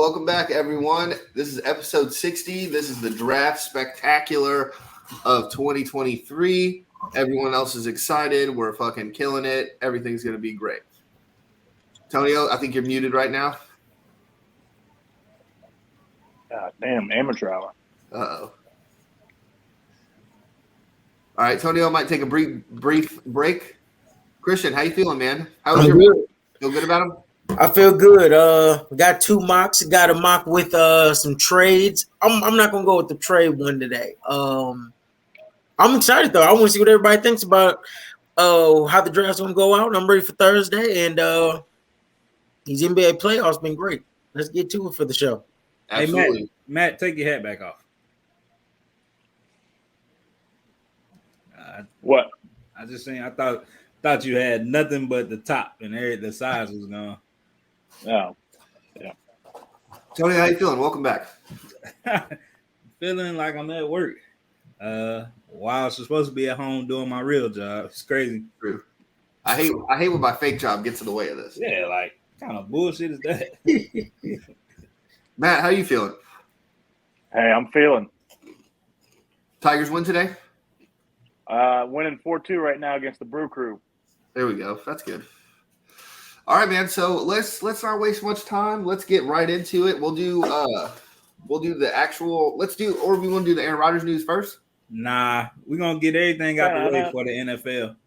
welcome back, everyone. This is episode 60. This is the draft spectacular of 2023. Everyone else is excited. We're fucking killing it. Everything's going to be great. Tonio, I think you're muted right now. Damn, amateur hour. Uh-oh. All right, Tonio might take a brief break. Christian, how you feeling, man? How's your good. Feel good about him? I feel good. Got 2 mocks. Got a mock with some trades. I'm not gonna go with the trade one today. I'm excited though. I want to see what everybody thinks about how the draft's gonna go out. I'm ready for Thursday, and these NBA playoffs been great. Let's get to it for the show. Absolutely. Hey, Matt, take your hat back off. What? I just saying. I thought you had nothing but the top, and the size was gone. Oh, yeah. Tony, how you feeling? Welcome back. Feeling like I'm at work. While I was supposed to be at home doing my real job. It's crazy. True. I hate when my fake job gets in the way of this. Yeah, like kind of bullshit is that? Matt, how you feeling? Hey, I'm feeling. Tigers win today? Winning 4-2 right now against the Brew Crew. There we go. That's good. All right, man. So let's not waste much time. Let's get right into it. We'll do the actual. Or we want to do the Aaron Rodgers news first. Nah, we're gonna get everything out the way for the NFL.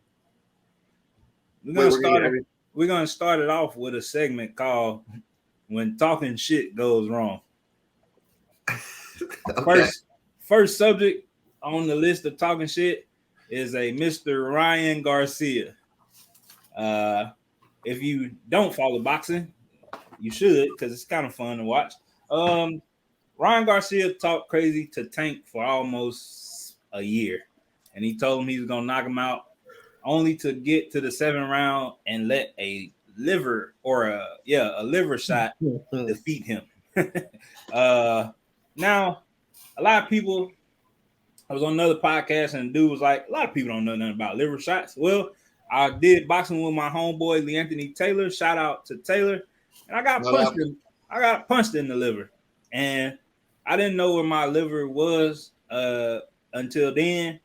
We're gonna start it off with a segment called "When Talking Shit Goes Wrong." Okay. First subject on the list of talking shit is a Mr. Ryan Garcia. If you don't follow boxing, you should, because it's kind of fun to watch. Ryan Garcia talked crazy to Tank for almost a year, and he told him he was gonna knock him out, only to get to the 7th round and let a liver shot defeat him. Now, a lot of people. I was on another podcast and the dude was like, a lot of people don't know nothing about liver shots. Well, I did boxing with my homeboy Lee Anthony Taylor. Shout out to Taylor. And I got punched in the liver. And I didn't know where my liver was until then.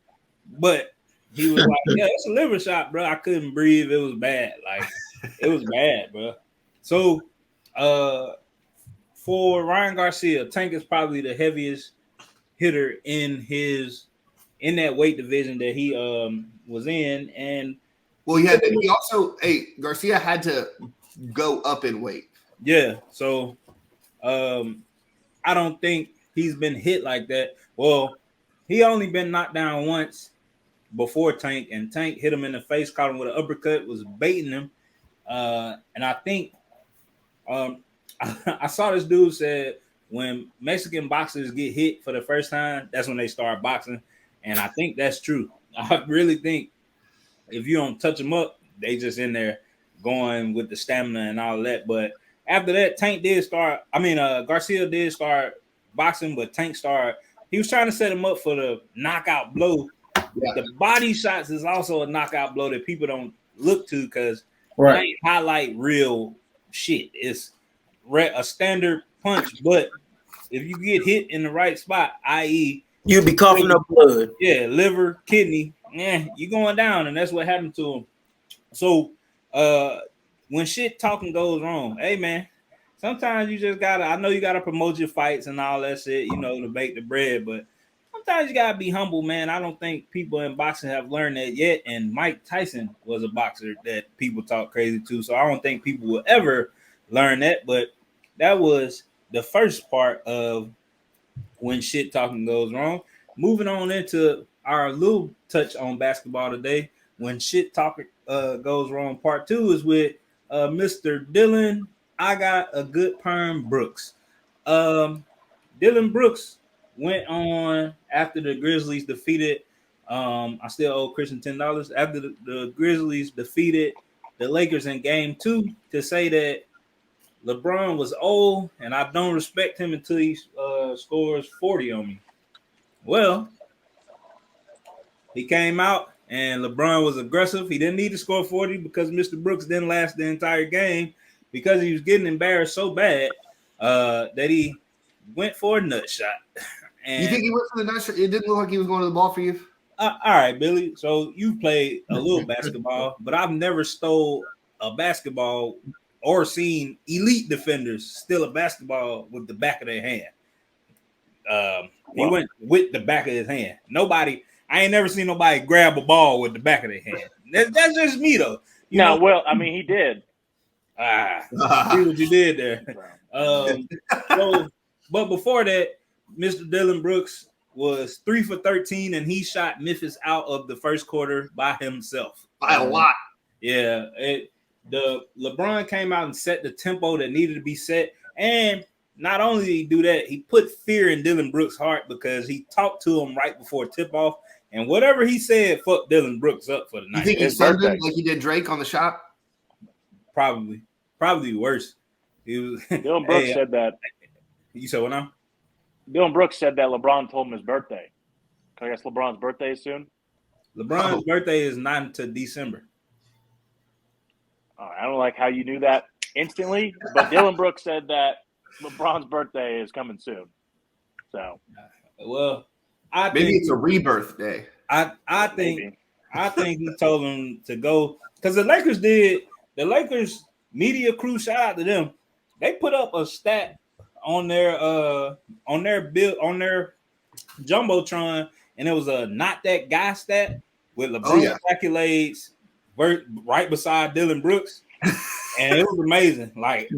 But he was like, yeah, it's a liver shot, bro. I couldn't breathe. It was bad. Like, it was bad, bro. So for Ryan Garcia, Tank is probably the heaviest hitter in that weight division that he was in, and Garcia had to go up in weight. Yeah, so I don't think he's been hit like that. Well, he only been knocked down once before Tank, and Tank hit him in the face, caught him with an uppercut, was baiting him, and I think I saw this dude said, when Mexican boxers get hit for the first time, that's when they start boxing. And I think that's true. I really think if you don't touch them up, they just in there going with the stamina and all that. But after that, Garcia did start boxing, but Tank he was trying to set him up for the knockout blow. Yeah. The body shots is also a knockout blow that people don't look to because they highlight real shit. It's a standard punch, but if you get hit in the right spot, i.e., you'll be coughing up blood. Yeah, liver, kidney, you going down, and that's what happened to him. So, when shit talking goes wrong, hey man, sometimes you just I know you gotta promote your fights and all that shit, to make the bread, but sometimes you gotta be humble, man. I don't think people in boxing have learned that yet. And Mike Tyson was a boxer that people talk crazy to, so I don't think people will ever learn that. But that was the first part of when shit talking goes wrong. Moving on into our little touch on basketball today, when shit talking goes wrong, part 2 is with Mr. Dylan. I got a good perm Brooks. Dylan Brooks went on after the Grizzlies defeated. I still owe Christian $10 after the Grizzlies defeated the Lakers in Game 2 to say that LeBron was old, and I don't respect him until he scores 40 on me. Well, he came out, and LeBron was aggressive. He didn't need to score 40 because Mr. Brooks didn't last the entire game because he was getting embarrassed so bad. that he went for a nut shot. And You think he went for the nut shot? It didn't look like he was going to the ball for you. all right, Billy. So you played a little basketball, but I've never stole a basketball or seen elite defenders steal a basketball with the back of their hand. He went with the back of his hand. Nobody, I ain't never seen nobody grab a ball with the back of their hand. That's just me though. You know? Well, I mean, he did. See what you did there. So, but before that, Mr. Dillon Brooks was 3 for 13, and he shot Memphis out of the first quarter by himself. By a lot. Yeah, the LeBron came out and set the tempo that needed to be set, and not only did he do that, he put fear in Dillon Brooks' heart because he talked to him right before tip-off, and whatever he said fucked Dillon Brooks up for the night. You think he stunned him like he did Drake on the shot? Probably worse. Dillon Brooks said that. You said what now? Dillon Brooks said that LeBron told him his birthday. I guess LeBron's birthday is soon. LeBron's birthday is not until December. I don't like how you knew that instantly, but Dillon Brooks said that LeBron's birthday is coming soon. So, well, maybe it's a rebirth day. I think he told him to go because the Lakers media crew, shout out to them. They put up a stat on their jumbotron, and it was a not that guy stat with LeBron accolades right beside Dillon Brooks, and it was amazing. Like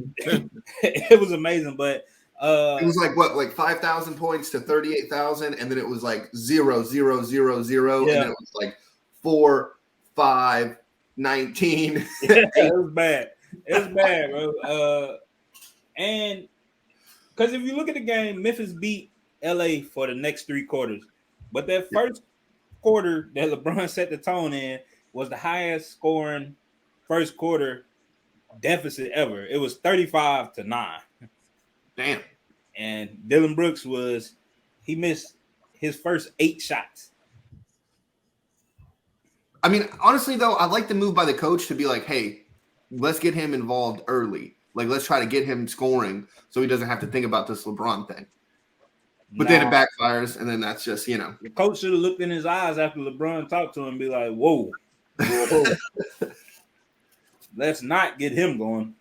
it was amazing, but it was like 5,000 points to 38,000, and then it was like 0, 0, 0, 0, and then it was like 4, 5, 19. It was bad. It was bad, bro. And because if you look at the game, Memphis beat LA for the next 3 quarters, but that first quarter that LeBron set the tone in was the highest scoring first quarter deficit ever. It was 35-9. Damn. And Dillon Brooks he missed his first 8 shots. I mean, honestly, though, I like the move by the coach to be like, hey, let's get him involved early. Like, let's try to get him scoring so he doesn't have to think about this LeBron thing. But then it backfires, and then that's just, The coach should have looked in his eyes after LeBron talked to him and be like, whoa. Let's not get him going.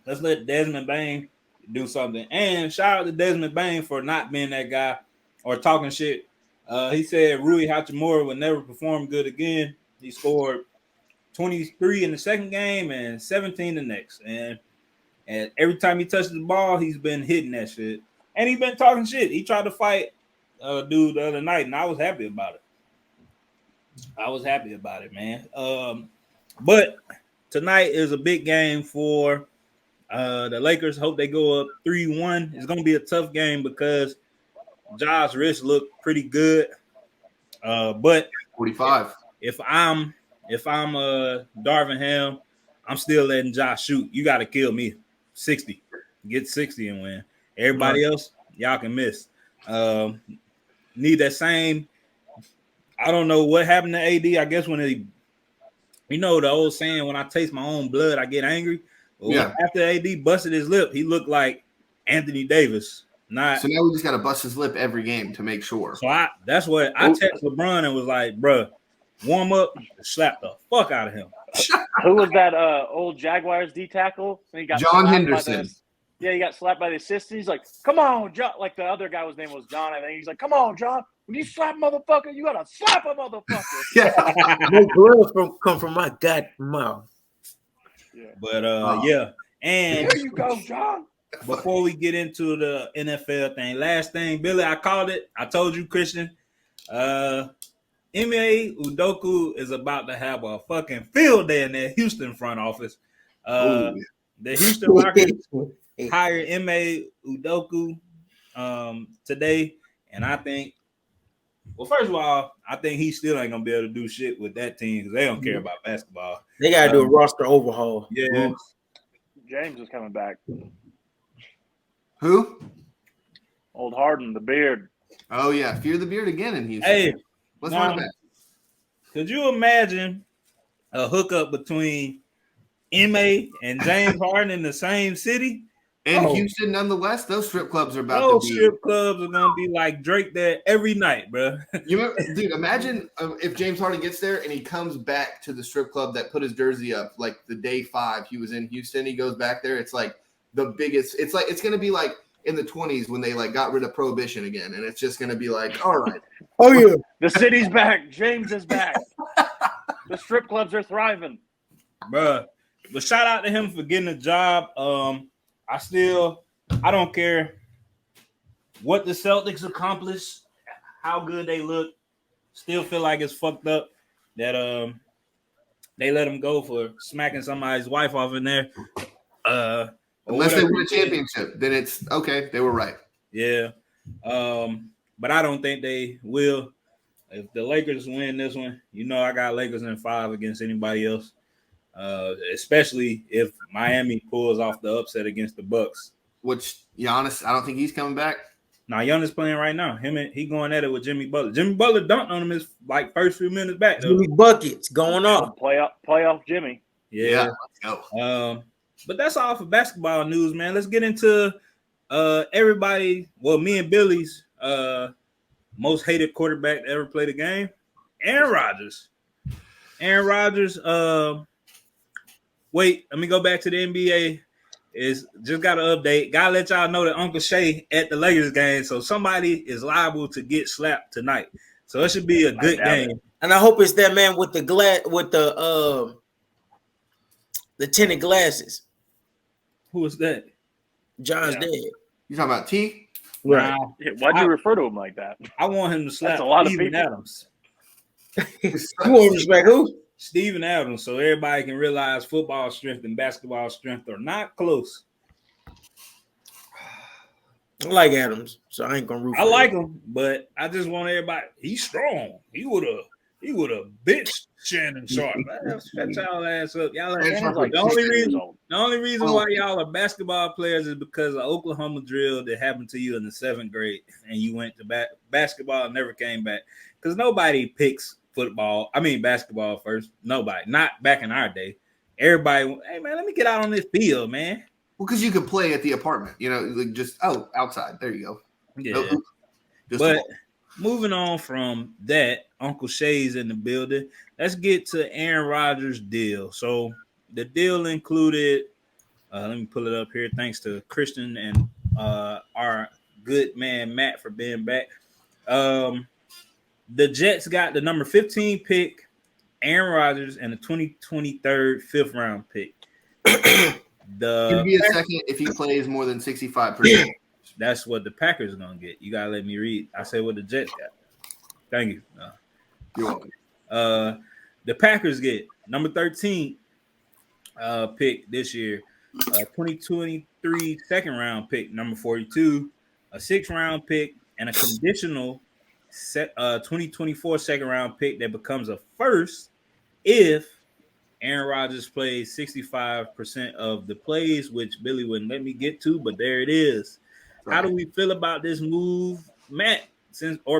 Let's let Desmond Bain do something. And shout out to Desmond Bain for not being that guy or talking shit. He said Rui Hachimura would never perform good again. He scored 23 in the second game and 17 the next. And every time he touches the ball, he's been hitting that shit. And he's been talking shit. He tried to fight a dude the other night, and I was happy about it. Man. But tonight is a big game for the Lakers. Hope they go up 3-1. It's going to be a tough game because Josh wrist looked pretty good. But 45. If I'm Darvin Ham, I'm still letting Josh shoot. You got to kill me 60. Get 60 and win. Everybody else, y'all can miss. Need that same. I don't know what happened to AD. I guess when the old saying, when I taste my own blood, I get angry. Well, after AD busted his lip, he looked like Anthony Davis. So now we just got to bust his lip every game to make sure. So that's what I texted LeBron and was like, bruh, warm up, slap the fuck out of him. Who was that old Jaguars D tackle? He got John Henderson. He got slapped by the assistant. He's like, come on, John. Like the other guy, whose name was John, I think. He's like, come on, John. When you slap a motherfucker, you got to slap a motherfucker. No blood come from my gut mouth. Yeah. But, And here you go, John. Before we get into the NFL thing, last thing, Billy, I called it. I told you, Christian. Ime Udoka is about to have a fucking field day in their Houston front office. The Houston Rockets hired Ime Udoka today, and I think, well, first of all, I think he still ain't gonna be able to do shit with that team because they don't care about basketball. They gotta do a roster overhaul. Yeah, James is coming back. Who? Old Harden, the beard. Oh yeah, fear the beard again in Houston. Hey, let's run it back. Could you imagine a hookup between Ime and James Harden in the same city? And Houston, nonetheless, those strip clubs are about Those to be. strip clubs are gonna be like Drake there every night, bro. Dude, imagine if James Harden gets there and he comes back to the strip club that put his jersey up like the day 5 he was in Houston. He goes back there. It's like the biggest. It's like it's gonna be like in the 20s when they like got rid of prohibition again, and it's just gonna be like, all right. Oh yeah, the city's back. James is back. The strip clubs are thriving, Bruh. But shout out to him for getting a job. I don't care what the Celtics accomplish, how good they look. Still feel like it's fucked up that they let him go for smacking somebody's wife off in there. Unless they win a championship, then it's okay. They were right. Yeah. But I don't think they will. If the Lakers win this one, I got Lakers in 5 against anybody else. Especially if Miami pulls off the upset against the Bucks. Which Giannis, I don't think he's coming back. Now Giannis playing right now. He going at it with Jimmy Butler. Jimmy Butler dunked on him his like first few minutes back. Though. Jimmy buckets going off. Playoff Jimmy. Yeah. Let's go. But that's all for basketball news, man. Let's get into everybody. Well, me and Billy's most hated quarterback to ever play the game, Aaron Rodgers. Aaron Rodgers. Wait, let me go back to the NBA. Is just got an update. Gotta let y'all know that Uncle Shay at the Lakers game, so somebody is liable to get slapped tonight. So it should be a good game. And I hope it's that man with the tinted glasses. Who is that? John's dead. You talking about T? Right. Why'd you refer to him like that? I want him to slap That's a lot of Steven people. Adams. You want to respect who? Steven Adams, so everybody can realize football strength and basketball strength are not close. I like Adams, so I ain't gonna root for I like him, but I just want everybody. He's strong. He would have bitched Shannon Sharp. Shut y'all ass up. Y'all are the only reason why y'all are basketball players is because of Oklahoma drill that happened to you in the 7th grade, and you went to basketball and never came back because nobody picks basketball first. Nobody. Not back in our day. Everybody, hey man, let me get out on this field, man. Well, because you could play at the apartment, like just outside. There you go. Yeah. But moving on from that, Uncle Shay's in the building. Let's get to Aaron Rodgers' deal. So the deal included, let me pull it up here. Thanks to Christian and our good man Matt for being back. The Jets got the number 15 pick, Aaron Rodgers, and the 2023 5th round pick. Give me a second if he plays more than 65%. That's what the Packers are gonna get. You gotta let me read. I said what the Jets got. Thank you. You're welcome. The Packers get number 13 pick this year, 2023 2nd round pick, number 42, a 6th round pick, and a conditional 2024 2nd round pick that becomes a first if Aaron Rodgers plays 65% of the plays, which Billy wouldn't let me get to, but there it is. Right. How do we feel about this move, Matt,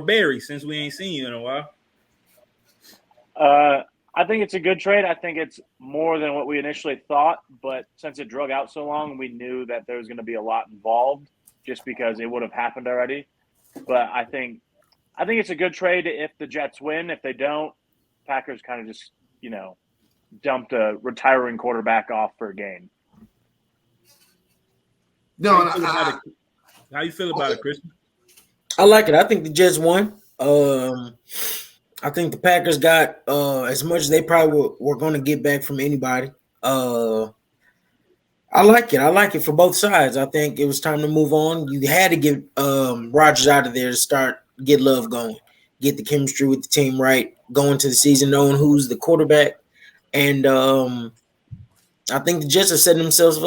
Barry, since we ain't seen you in a while? I think it's a good trade. I think it's more than what we initially thought, but since it drug out so long, we knew that there was going to be a lot involved just because it would have happened already. But I think it's a good trade if the Jets win. If they don't, Packers kind of just, dumped a retiring quarterback off for a game. No, how you feel about it, Christian? I like it. I think the Jets won. I think the Packers got as much as they probably were going to get back from anybody. I like it. I like it for both sides. I think it was time to move on. You had to get Rodgers out of there to get love going, get the chemistry with the team right, going to the season knowing who's the quarterback. And I think the Jets are setting themselves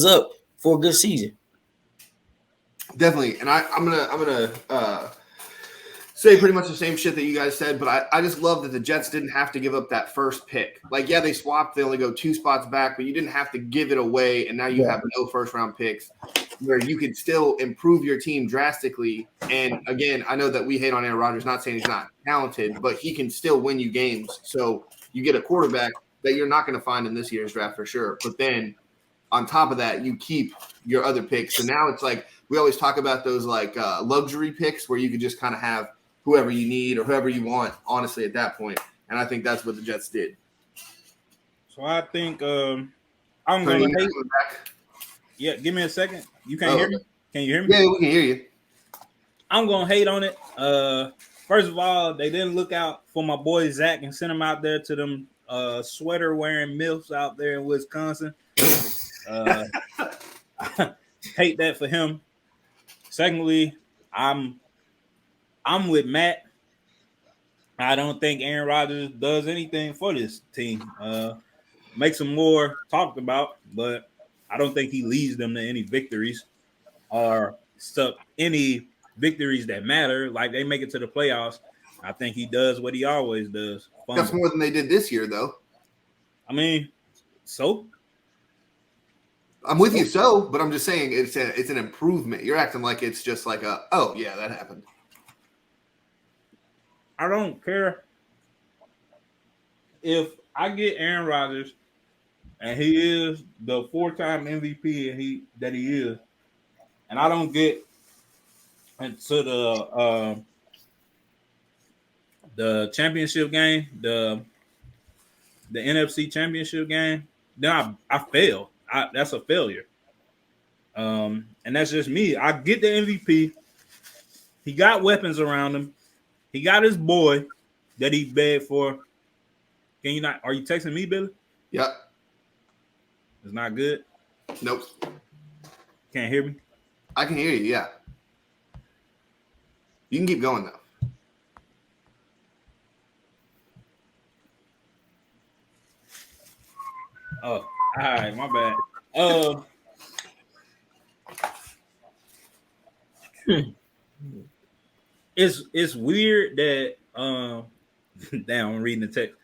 up for a good season. Definitely. And I'm gonna say pretty much the same shit that you guys said, but I just love that the Jets didn't have to give up that first pick. Like, yeah, they swapped, they only go 2 spots back, but you didn't have to give it away, and now you have no first-round picks where you could still improve your team drastically. And, again, I know that we hate on Aaron Rodgers, not saying he's not talented, but he can still win you games. So you get a quarterback that you're not going to find in this year's draft for sure. But then on top of that, you keep your other picks. So now it's like we always talk about those like luxury picks where you could just kind of have whoever you need or whoever you want, honestly, at that point. And I think that's what the Jets did. So I think I'm Tony, gonna you hate. coming back? Yeah, give me a second. You can't hear me? Can you hear me? Yeah, we can hear you. I'm gonna hate on it. First of all, they didn't look out for my boy Zach and send him out there to them sweater wearing milfs out there in Wisconsin. Hate that for him. Secondly, I'm with Matt. I don't think Aaron Rodgers does anything for this team. Makes them more talked about, but I don't think he leads them to any victories or any victories that matter. Like they make it to the playoffs. I think he does what he always does. Fumble. That's more than they did this year, though. I mean, so I'm with you, but I'm just saying it's an improvement. You're acting like it's just like oh yeah, that happened. I don't care if I get Aaron Rodgers and he is the 4-time MVP and he is, and I don't get into the championship game, the NFC championship game, then I fail. That's a failure. And that's just me. I get the MVP. He got weapons around him. He got his boy that he begged for. Can you not? Are you texting me, Billy? Yep. It's not good. Nope. Can't hear me? I can hear you, yeah. You can keep going, though. Oh, all right, my bad. It's weird that damn, I'm reading the text.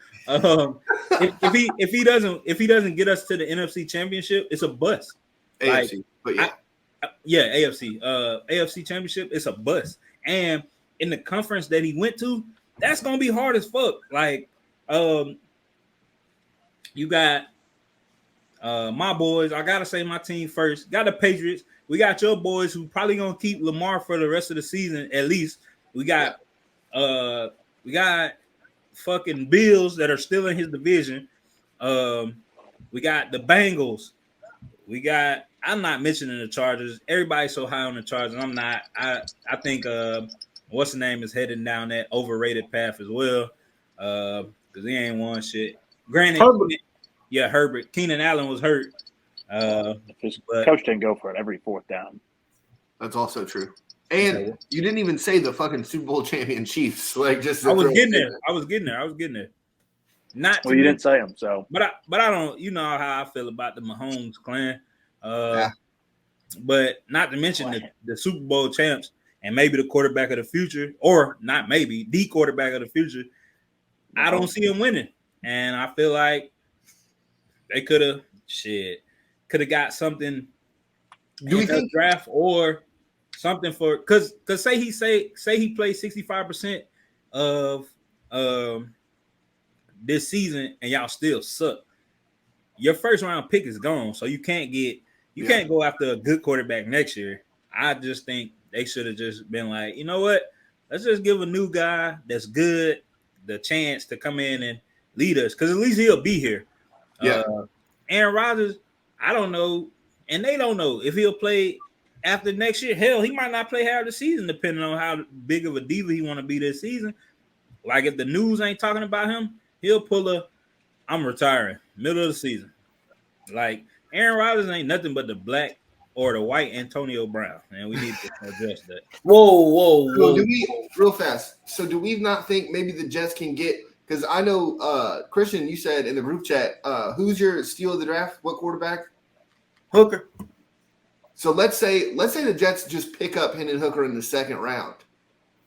If he doesn't get us to the NFC Championship, it's a bust. AFC, like, but yeah. AFC. AFC Championship, it's a bust. And in the conference that he went to, that's gonna be hard as fuck. Like, you got my boys. I gotta say my team first. Got the Patriots. We got your boys who probably gonna keep Lamar for the rest of the season at least. We got fucking Bills that are still in his division. We got the Bengals. I'm not mentioning the Chargers. Everybody's so high on the Chargers. I'm not. I think what's the name is heading down that overrated path as well. Because he ain't won shit. Granted, Herbert. Keenan Allen was hurt. His coach didn't go for it every fourth down. That's also true. And you didn't even say the fucking Super Bowl champion Chiefs. Like, just I was getting there. Not well, you didn't say them, so. But I don't. You know how I feel about the Mahomes clan. But not to mention the Super Bowl champs and maybe the quarterback of the future, or not maybe the quarterback of the future. No. I don't see him winning, and I feel like they could have got something. Do we think draft or something for because say he plays 65% of this season and y'all still suck. Your first round pick is gone, so you can't go after a good quarterback next year. I just think they should have just been like, you know what? Let's just give a new guy that's good the chance to come in and lead us because at least he'll be here. Yeah. Aaron Rodgers, I don't know, and they don't know if he'll play after next year. Hell, he might not play half the season depending on how big of a diva he want to be this season. Like if the news ain't talking about him, he'll pull I'm retiring middle of the season. Like Aaron Rodgers ain't nothing but the black or the white Antonio Brown, and we need to address that. Whoa. So do we real fast? So do we not think maybe the Jets can get? Because I know Christian, you said in the group chat, who's your steal of the draft? What quarterback? Hooker. So let's say the Jets just pick up Hendon Hooker in the second round.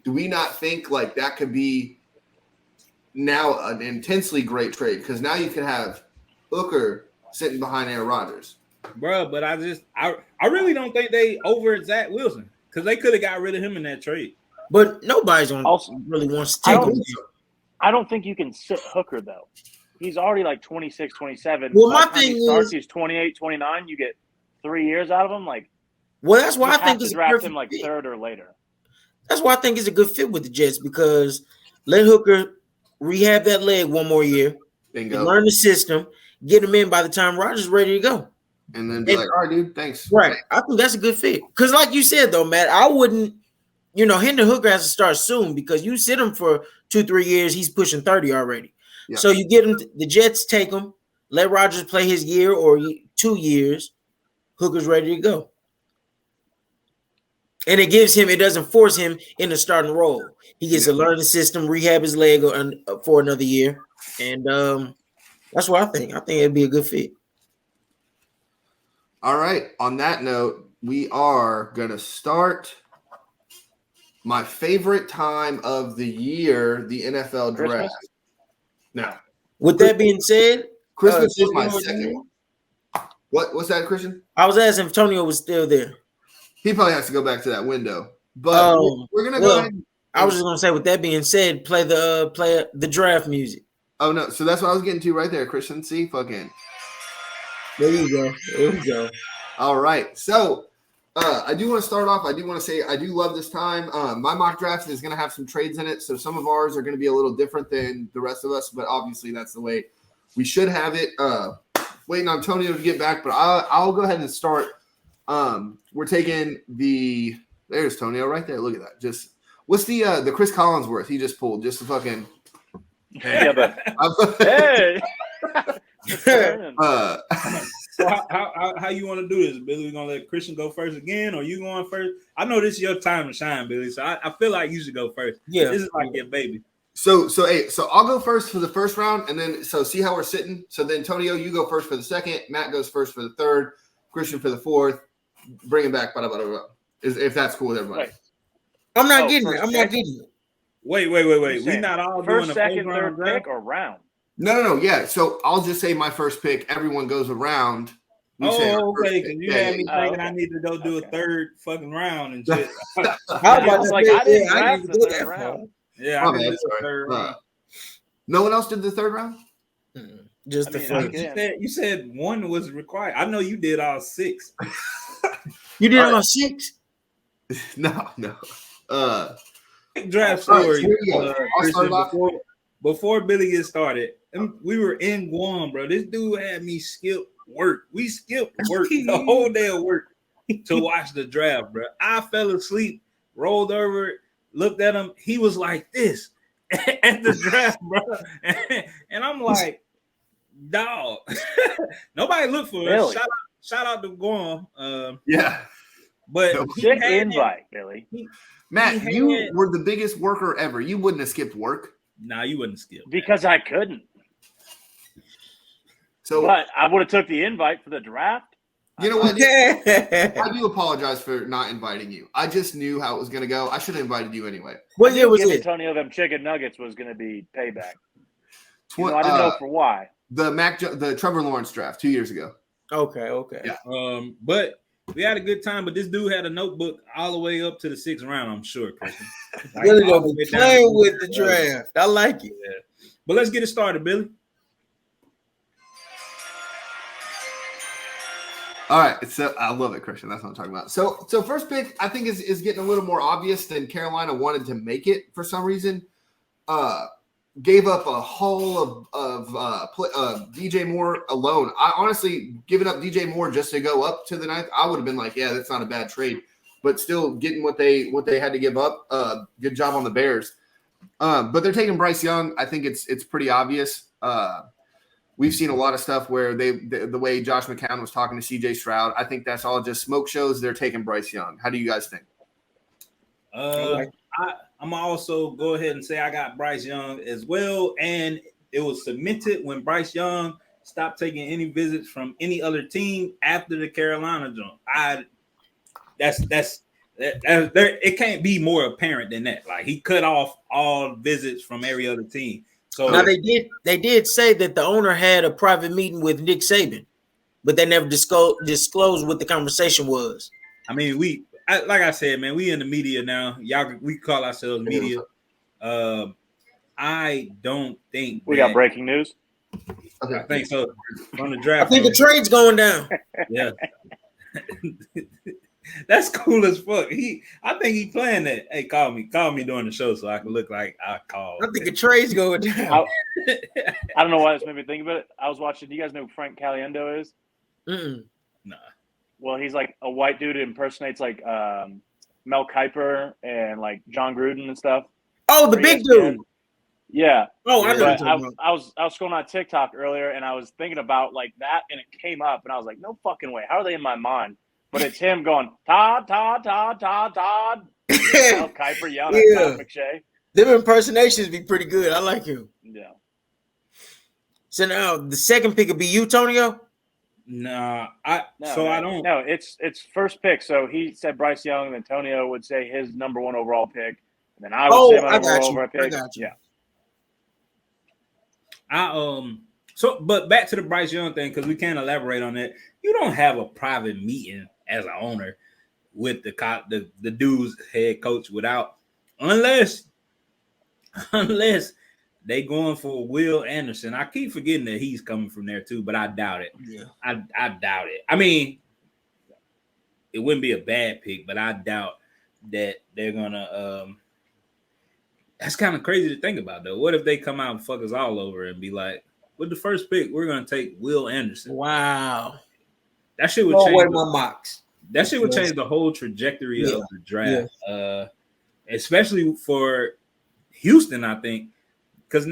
Do we not think like that could be now an intensely great trade? Because now you can have Hooker sitting behind Aaron Rodgers. Bro, but I really don't think they over Zach Wilson because they could have got rid of him in that trade. But nobody's really wants to take him. I don't think you can sit Hooker though. he's already like 26, 27. Well, By my the time thing he starts, is- he's 28, 29. You get 3 years out of him. Like, Well, that's why you I have think to it's a draft perfect him like fit. third or later. That's why I think it's a good fit with the Jets because let Hooker rehab that leg one more year, Bingo. learn the system, get him in by the time Rodgers ready to go. And then be like, all right, dude, thanks. Right. I think that's a good fit. Because like you said, though, Matt, I wouldn't, Hendon Hooker has to start soon because you sit him for 2-3 years, he's pushing 30 already. Yeah. So you get him, the Jets take him, let Rodgers play his year or 2 years, Hooker's ready to go. And it doesn't force him into starting role. He gets to learn the system, rehab his leg for another year. And that's what I think. I think it'd be a good fit. All right. On that note, we are going to start my favorite time of the year, the NFL draft. Christmas? No. With that being said, Christmas is my Antonio, second one. What's that, Christian? I was asking if Antonio was still there. He probably has to go back to that window. But we're going to go ahead. I was just going to say, with that being said, play the draft music. Oh, no. So that's what I was getting to right there, Christian. See? Fucking. There you go. There we go. All right. So I do want to start off. I do want to say I do love this time. My mock draft is going to have some trades in it. So some of ours are going to be a little different than the rest of us. But obviously, that's the way we should have it. Waiting on Antonio to get back. But I'll go ahead and start. We're taking there's Tonio right there. Look at that. Just what's the Chris Collinsworth he just pulled? Just a fucking Yeah, but hey. How you want to do this, Billy? We gonna let Christian go first again, or you going first? I know this is your time to shine, Billy. So I feel like you should go first. Yeah, this is like your baby. So I'll go first for the first round, and then see how we're sitting. So then Tonio, you go first for the second. Matt goes first for the third. Christian for the fourth. Bring it back. Blah, blah, blah, blah. If that's cool with everybody. Right. I'm not getting it. I'm not getting it. Wait. We not all first, doing a second, round third pick or round? No. Yeah. So I'll just say my first pick. Everyone goes around. Okay. Because you had me thinking I need to go do a third fucking round and shit. I was like, I didn't draft the third round. Yeah, I did the third round. No one else did the third round? Just the first. You said one was required. I know you did all 6. You did all 6? No. Draft story. Before Billy gets started, we were in Guam, bro. This dude had me skip work. We skipped work the whole day of work to watch the draft, bro. I fell asleep, rolled over, looked at him. He was like this at the draft, bro. And I'm like, dog. Nobody looked for us. Shout out to Guam. Yeah. But sick invite, Billy. Matt, you were the biggest worker ever. You wouldn't have skipped work. Nah, you wouldn't skip. Because I couldn't. But I would have took the invite for the draft. You know what? I do apologize for not inviting you. I just knew how it was going to go. I should have invited you anyway. What year was it? Antonio them chicken nuggets was going to be payback. I didn't know for why. The Trevor Lawrence draft 2 years ago. Okay. Yeah. But we had a good time. But this dude had a notebook all the way up to the 6th round. I'm sure, Christian. Really gonna be playing with the draft. I like it. Yeah. But let's get it started, Billy. All right, I love it, Christian. That's what I'm talking about. So first pick, I think is getting a little more obvious than Carolina wanted to make it for some reason. Gave up a haul of DJ Moore alone. I honestly giving up DJ Moore just to go up to the 9th. I would have been like, yeah, that's not a bad trade. But still getting what they had to give up. Good job on the Bears. But they're taking Bryce Young. I think it's pretty obvious. We've seen a lot of stuff where the way Josh McCown was talking to CJ Stroud. I think that's all just smoke shows. They're taking Bryce Young. How do you guys think? I'm also go ahead and say I got Bryce Young as well, and it was cemented when Bryce Young stopped taking any visits from any other team after the Carolina jump. It can't be more apparent than that. Like he cut off all visits from every other team. So now they did say that the owner had a private meeting with Nick Saban, but they never disclosed what the conversation was. I mean, like I said, man, we in the media now. We call ourselves media. I don't think we got breaking news. Okay. I think so. From the I draft. think the trade's going down. Yeah. That's cool as fuck. I think he playing that. Hey, call me during the show so I can look like I called. I think the trade's going down. I don't know why this made me think about it. I was watching. Do you guys know who Frank Caliendo is? Mm-mm. Nah. Well, he's like a white dude who impersonates like Mel Kiper and like John Gruden and stuff. Oh, the for big ESPN. dude. Yeah. Oh, I know. But What you're talking I was scrolling on TikTok earlier and I was thinking about like that and it came up and I was like, no fucking way. How are they in my mind? But it's him going, Todd. Mel Kiper yelling at Todd McShay. Them impersonations be pretty good. I like him. Yeah. So now the second pick would be you, Tonio? Nah, I don't. No, it's first pick. So he said Bryce Young, and Antonio would say his number one overall pick. And then I would say my number one overall pick. I got you. Yeah. But back to the Bryce Young thing, because we can't elaborate on that. You don't have a private meeting as an owner with the dude's head coach unless they going for Will Anderson. I keep forgetting that he's coming from there too, but I doubt it. Yeah. I doubt it. I mean, it wouldn't be a bad pick, but I doubt that they're gonna that's kind of crazy to think about though. What if they come out and fuck us all over and be like, with the first pick, we're gonna take Will Anderson. Wow. That shit would change my mocks. That shit would change the whole trajectory of the draft. Yeah. Especially for Houston, I think. Because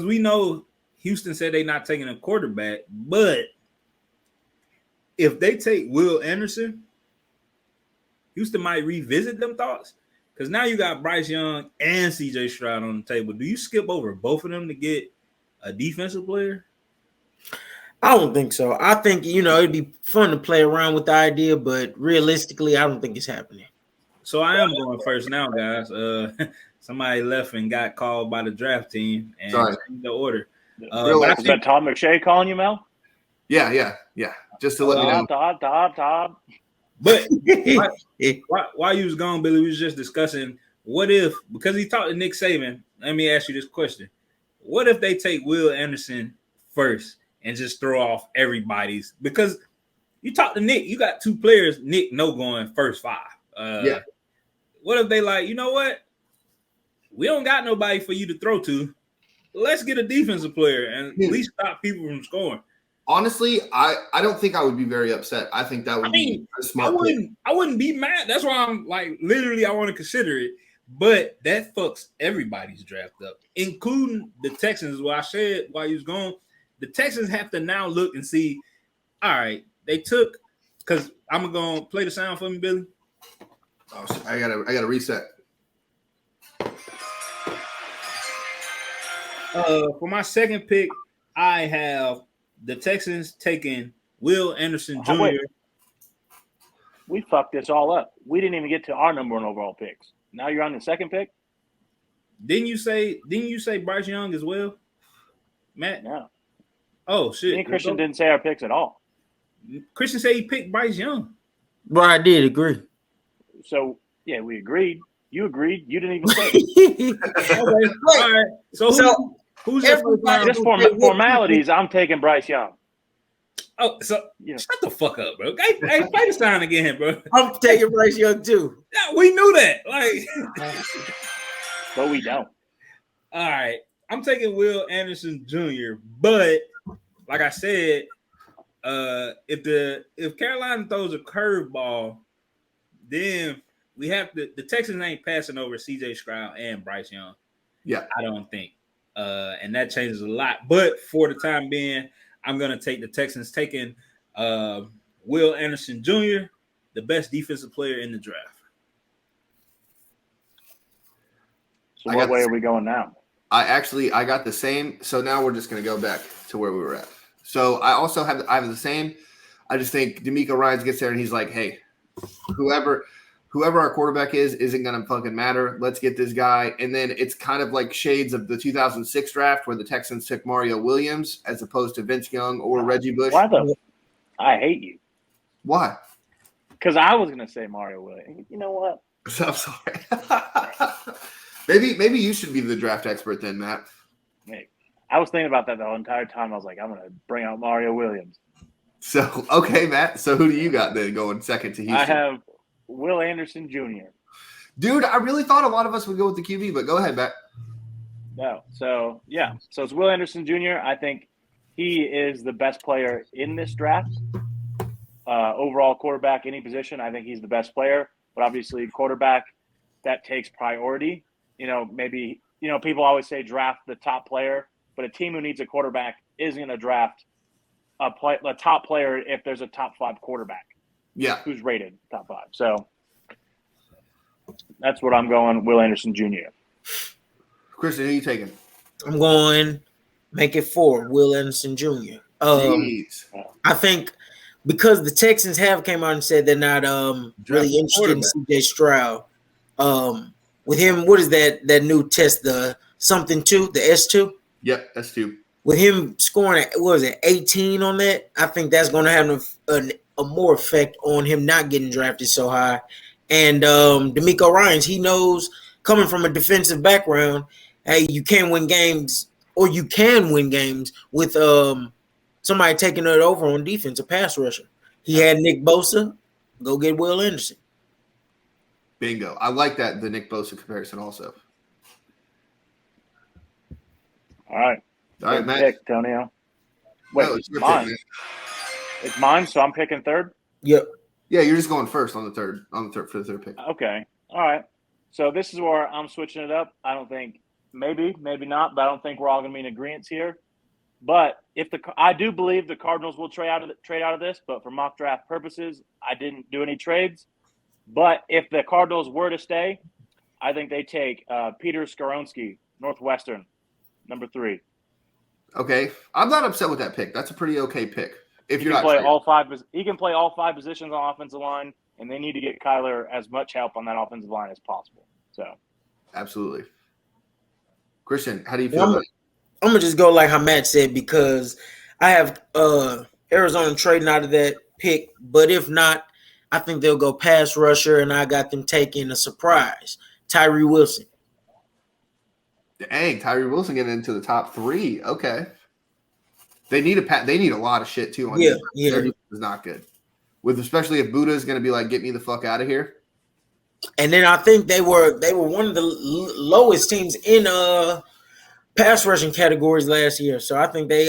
we know Houston said they're not taking a quarterback, but if they take Will Anderson, Houston might revisit them thoughts. Because now you got Bryce Young and CJ Stroud on the table. Do you skip over both of them to get a defensive player? I don't think so. I think, it'd be fun to play around with the idea, but realistically, I don't think it's happening. So I am going first now, guys. Somebody left and got called by the draft team and changed the order. Is that Todd McShay calling you, Mel? Yeah. Just to let me know. Todd. But while you was gone, Billy, we was just discussing what if, because he talked to Nick Saban, let me ask you this question. What if they take Will Anderson first and just throw off everybody's? Because you talk to Nick, you got two players, Nick going first five. What if they like, you know what? We don't got nobody for you to throw to. Let's get a defensive player and at least stop people from scoring. Honestly, I don't think I would be very upset. I think that would be a smart pick. I wouldn't be mad. That's why I'm like, literally, I want to consider it. But that fucks everybody's draft up, including the Texans. What I said while you was gone, the Texans have to now look and see, all right, they took, because I'm going to play the sound for me, Billy. Oh, I gotta reset. For my second pick, I have the Texans taking Will Anderson Jr. Wait. We fucked this all up. We didn't even get to our number one overall picks. Now you're on the second pick? Didn't you say Bryce Young as well, Matt? No. Oh shit. Me and Christian didn't say our picks at all. Christian said he picked Bryce Young. Well, I did agree. So yeah, we agreed. You agreed. You didn't even say. Okay. All right. So who's everybody? Just for formalities, I'm taking Bryce Young. Oh, so shut the fuck up, bro. Hey, play the sound again, bro. I'm taking Bryce Young too. Yeah, we knew that. Like, but we don't. All right. I'm taking Will Anderson Jr. But like I said, if Carolina throws a curveball, then we have the Texans ain't passing over CJ Stroud and Bryce Young. Yeah, I don't think, and that changes a lot. But for the time being, I'm gonna take the Texans taking Will Anderson Jr., the best defensive player in the draft. So what way are we going now? I got the same. So now we're just gonna go back to where we were at. So I also have the same. I just think DeMeco Ryans gets there and he's like, hey, whoever our quarterback isn't going to fucking matter. Let's get this guy. And then it's kind of like shades of the 2006 draft where the Texans took Mario Williams as opposed to Vince Young or Reggie Bush. I hate you. Why? Because I was going to say Mario Williams. You know what? I'm sorry. maybe you should be the draft expert then, Matt. Maybe. I was thinking about that the whole entire time. I was like, I'm going to bring out Mario Williams. So, okay, Matt. So who do you got then going second to Houston? I have Will Anderson Jr. Dude, I really thought a lot of us would go with the QB, but go ahead, Matt. No. So, yeah. So it's Will Anderson Jr. I think he is the best player in this draft. Overall quarterback, any position, I think he's the best player. But obviously, quarterback, that takes priority. Maybe, people always say draft the top player, but a team who needs a quarterback isn't going to draft a top player if there's a top 5 quarterback. Yeah. Who's rated top 5. So that's what I'm going, Will Anderson Jr. Christian, who are you taking? I'm going make it 4, Will Anderson Jr. Jeez. I think because the Texans have came out and said they're not really interested in CJ Stroud. With him, what is that new test, the something 2, the S2? Yep, S2. With him scoring, 18 on that, I think that's going to have a more effect on him not getting drafted so high. And D'Amico Ryans, he knows, coming from a defensive background, hey, you can win games, or you can win games with somebody taking it over on defense, a pass rusher. He had Nick Bosa. Go get Will Anderson. Bingo. I like that, the Nick Bosa comparison also. All right. All right, Matt. Pick, Tonio. Wait, No, it's your mine. pick, It's mine, so I'm picking third? Yep. Yeah, you're just going first on the third for the third pick. Okay. All right. So this is where I'm switching it up. I don't think maybe not, but I don't think we're all going to be in agreement here. But I do believe the Cardinals will trade out of this, but for mock draft purposes, I didn't do any trades. But if the Cardinals were to stay, I think they take Peter Skoronski, Northwestern, number 3. Okay, I'm not upset with that pick. That's a pretty okay pick. If you're not he can play all 5 positions on offensive line, and they need to get Kyler as much help on that offensive line as possible. So, absolutely, Christian, how do you feel about it? I'm gonna just go like how Matt said, because I have Arizona trading out of that pick. But if not, I think they'll go pass rusher, and I got them taking a surprise, Tyree Wilson. Dang, Tyree Wilson getting into the top 3. Okay, they need a lot of shit too. Yeah. Their defense is not good. Especially if Buddha is going to be like, get me the fuck out of here. And then I think they were one of the lowest teams in pass rushing categories last year. So I think they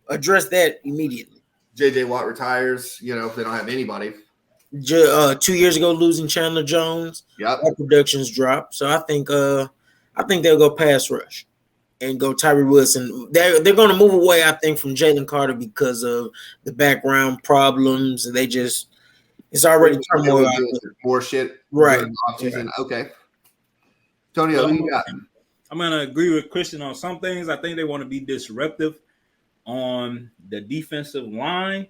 addressed that immediately. JJ Watt retires, if they don't have anybody. 2 years ago, losing Chandler Jones. Yep. That production's dropped. So I think they'll go pass rush and go Tyree Wilson. They're going to move away, I think, from Jalen Carter because of the background problems. And it's already turmoil out there. More shit. Right. Right. Okay. Tony, who you got? I'm going to agree with Christian on some things. I think they want to be disruptive on the defensive line.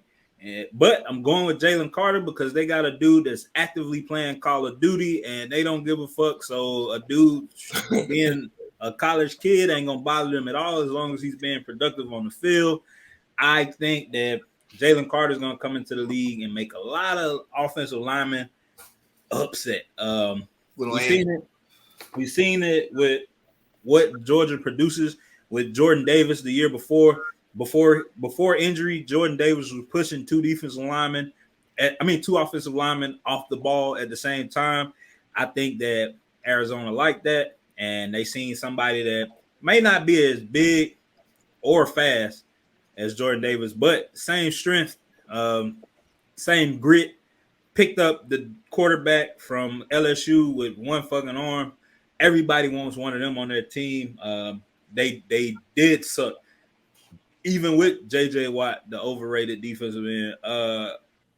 But I'm going with Jalen Carter because they got a dude that's actively playing Call of Duty and they don't give a fuck. So a dude being a college kid ain't going to bother them at all as long as he's being productive on the field. I think that Jalen Carter is going to come into the league and make a lot of offensive linemen upset. We've seen it with what Georgia produces with Jordan Davis the year before. Before injury, Jordan Davis was pushing 2 offensive linemen off the ball at the same time. I think that Arizona liked that, and they seen somebody that may not be as big or fast as Jordan Davis, but same strength, same grit. Picked up the quarterback from LSU with one fucking arm. Everybody wants one of them on their team. They did suck. Even with J.J. Watt, the overrated defensive end,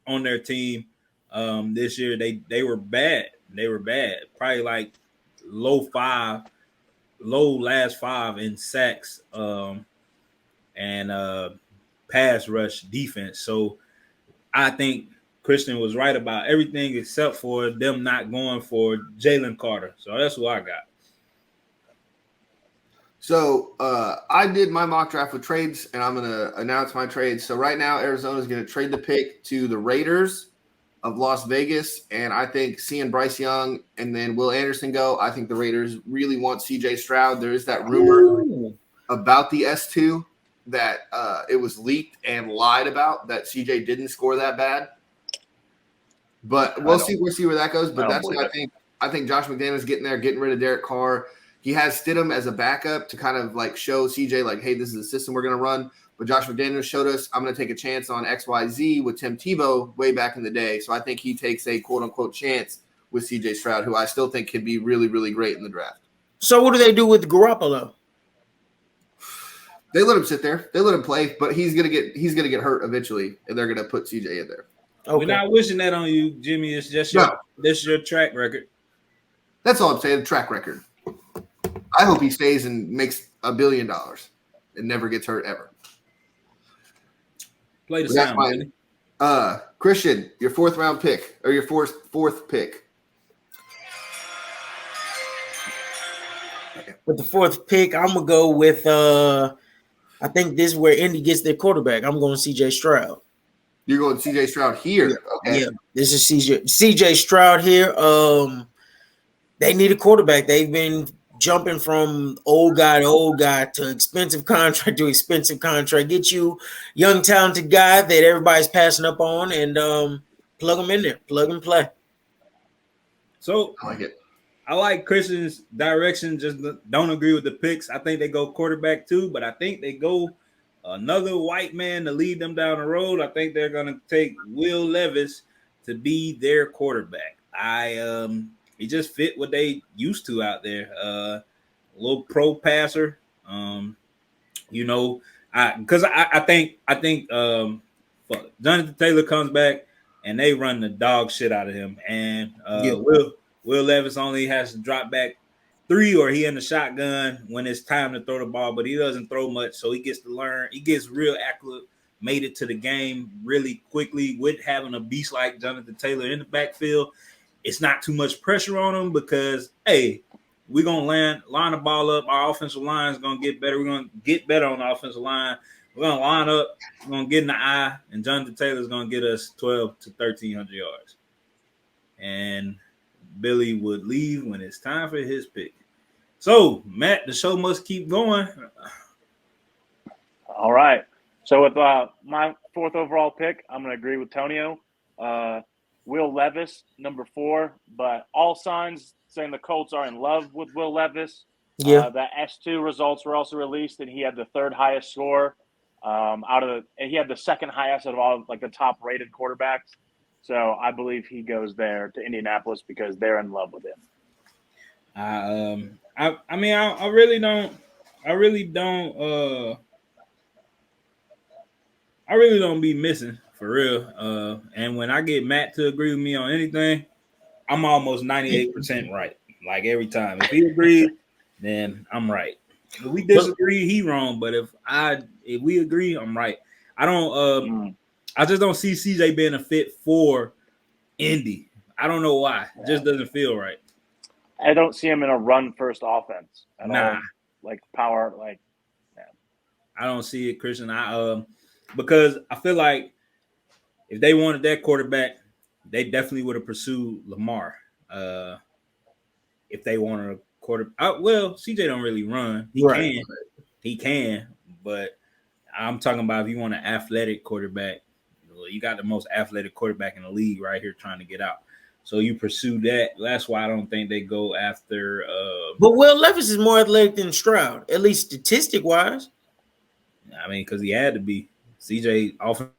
on their team this year, they were bad. They were bad. Probably like low last 5 in sacks and pass rush defense. So I think Christian was right about everything except for them not going for Jalen Carter. So that's who I got. So I did my mock draft with trades, and I'm going to announce my trades. So right now, Arizona is going to trade the pick to the Raiders of Las Vegas, and I think seeing Bryce Young and then Will Anderson go, I think the Raiders really want C.J. Stroud. There is that rumor. Ooh. about the S2 that it was leaked and lied about that CJ didn't score that bad. But we'll see where that goes. But that's what I think. I think Josh McDaniels getting there, getting rid of Derek Carr. He has Stidham as a backup to kind of like show CJ like, hey, this is the system we're going to run. But Josh McDaniels showed us I'm going to take a chance on XYZ with Tim Tebow way back in the day. So I think he takes a quote-unquote chance with CJ Stroud, who I still think could be really, really great in the draft. So what do they do with Garoppolo? They let him sit there. They let him play, but he's gonna get hurt eventually, and they're gonna put CJ in there. Okay. We're not wishing that on you, Jimmy. It's just your track record. That's all I'm saying. Track record. I hope he stays and makes $1 billion and never gets hurt ever. Play the sound, Billy. Christian, your fourth round pick or your fourth pick. With the fourth pick, I'm gonna go with I think this is where Indy gets their quarterback. I'm going CJ Stroud. You're going CJ Stroud here. Okay. Yeah, this is CJ Stroud here. They need a quarterback. They've been jumping from old guy to expensive contract to expensive contract. Get you young, talented guy that everybody's passing up on and plug them in there. Plug and play. So I like it. I like Christian's direction. Just don't agree with the picks. I think they go quarterback too, but I think they go another white man to lead them down the road. I think they're going to take Will Levis to be their quarterback. He just fit what they used to out there. A little pro passer. Because I think Jonathan Taylor comes back and they run the dog shit out of him. And Will Levis only has to drop back 3 or he in the shotgun when it's time to throw the ball, but he doesn't throw much, so he gets to learn. He gets real acclimated to the game really quickly with having a beast like Jonathan Taylor in the backfield. It's not too much pressure on him because, hey, we're going to line the ball up. Our offensive line is going to get better. We're going to get better on the offensive line. We're going to line up. We're going to get in the eye, and Jonathan Taylor is going to get us 12 to 1,300 yards. And Billy would leave when it's time for his pick. So, Matt, the show must keep going. All right. So with my fourth overall pick, I'm going to agree with Tonio. Will Levis, number 4, but all signs saying the Colts are in love with Will Levis. Yeah. The S2 results were also released, and he had the 3rd highest score and he had the 2nd highest of all like the top rated quarterbacks. So I believe he goes there to Indianapolis because they're in love with him. I really don't be missing for real. And when I get Matt to agree with me on anything, I'm almost 98% right. Like every time. If he agrees, then I'm right. If we disagree, he wrong. But if we agree, I'm right. I just don't see CJ being a fit for Indy. I don't know why. It just doesn't feel right. I don't see him in a run-first offense at all. Like power, like man. I don't see it, Christian. Because I feel like if they wanted that quarterback, they definitely would have pursued Lamar. If they wanted a quarterback, well, CJ don't really run. He can, but I'm talking about if you want an athletic quarterback, you got the most athletic quarterback in the league right here trying to get out. So you pursue that. That's why I don't think they go after. But Will Levis is more athletic than Stroud, at least statistic wise. I mean, because he had to be. CJ offense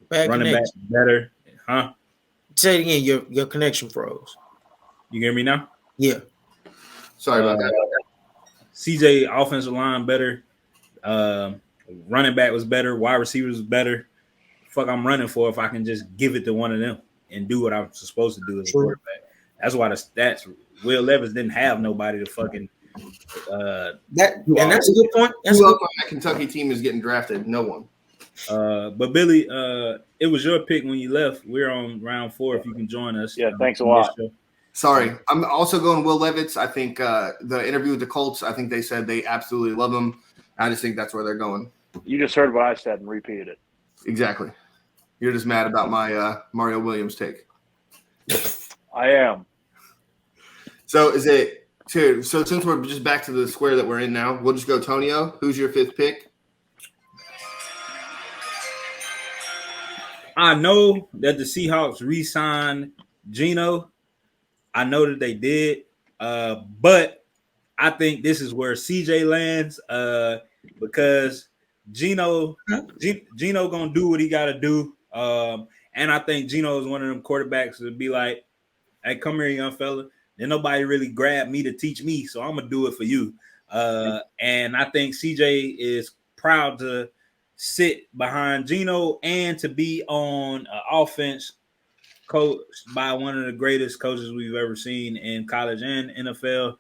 running back better, huh? Say it again. Your connection froze. You hear me now? Yeah. Sorry about that. CJ offensive line better. Running back was better. Wide receivers was better. Fuck, I'm running for if I can just give it to one of them and do what I'm supposed to do as a quarterback. That's why the stats. Will Levis didn't have nobody to fucking. That's a good point. That's Who else on that Kentucky team is getting drafted? No one. But Billy, it was your pick when you left. We're on round 4. If you can join us. Yeah, thanks a lot. Sorry, I'm also going Will Levis. I think the interview with the Colts. I think they said they absolutely love him. I just think that's where they're going. You just heard what I said and repeated it. Exactly. You're just mad about my Mario Williams take. I am. So is it So since we're just back to the square that we're in now, we'll just go Tonio. Who's your 5th pick? I know that the Seahawks re-signed Geno. I know that they did, but I think this is where CJ lands because Geno gonna do what he got to do, and I think Geno is one of them quarterbacks to be like, "Hey, come here, young fella." Then nobody really grabbed me to teach me, so I'm gonna do it for you. And I think CJ is proud to sit behind Geno and to be on offense coached by one of the greatest coaches we've ever seen in college and NFL.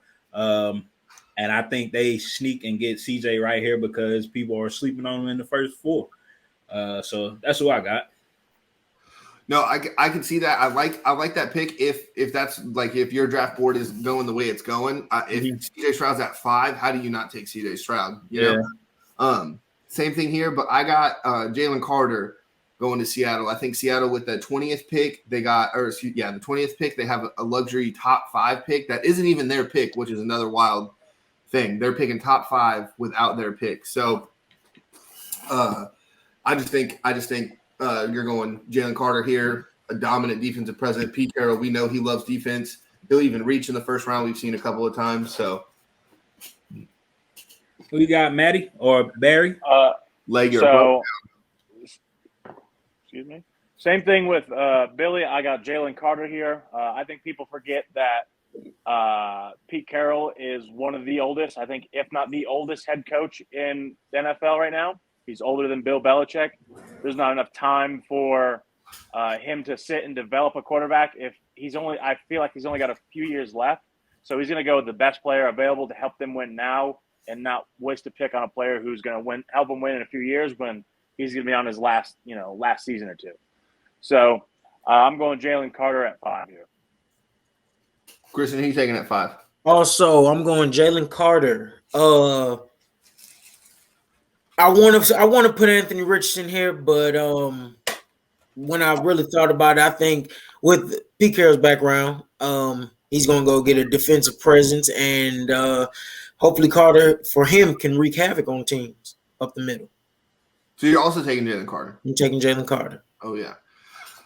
And I think they sneak and get CJ right here because people are sleeping on him in the first 4. So that's what I got. No, I can see that. I like that pick if that's like if your draft board is going the way it's going. If CJ Stroud's at 5, how do you not take CJ Stroud? You know? Same thing here, but I got Jalen Carter going to Seattle. I think Seattle with the 20th pick, the 20th pick, they have a luxury top 5 pick that isn't even their pick, which is another wild thing. They're picking top 5 without their pick. So I just think you're going Jalen Carter here, a dominant defensive presence. Pete Carroll, we know he loves defense. He'll even reach in the first round. We've seen a couple of times. So who you got, Maddie or Barry? Excuse me. Same thing with Billy. I got Jalen Carter here. I think people forget that Pete Carroll is one of the oldest, I think, if not the oldest head coach in the NFL right now. He's older than Bill Belichick. There's not enough time for him to sit and develop a quarterback. I feel like he's only got a few years left. So he's going to go with the best player available to help them win now and not waste a pick on a player who's going to help him win in a few years when he's going to be on his last season or 2. So I'm going Jalen Carter at 5 here. Christian, who you taking at 5? Also, I'm going Jalen Carter. I want to put Anthony Richardson here, but when I really thought about it, I think with Pete Carroll's background, he's going to go get a defensive presence, and hopefully Carter, for him, can wreak havoc on teams up the middle. So you're also taking Jalen Carter? I'm taking Jalen Carter. Oh, yeah.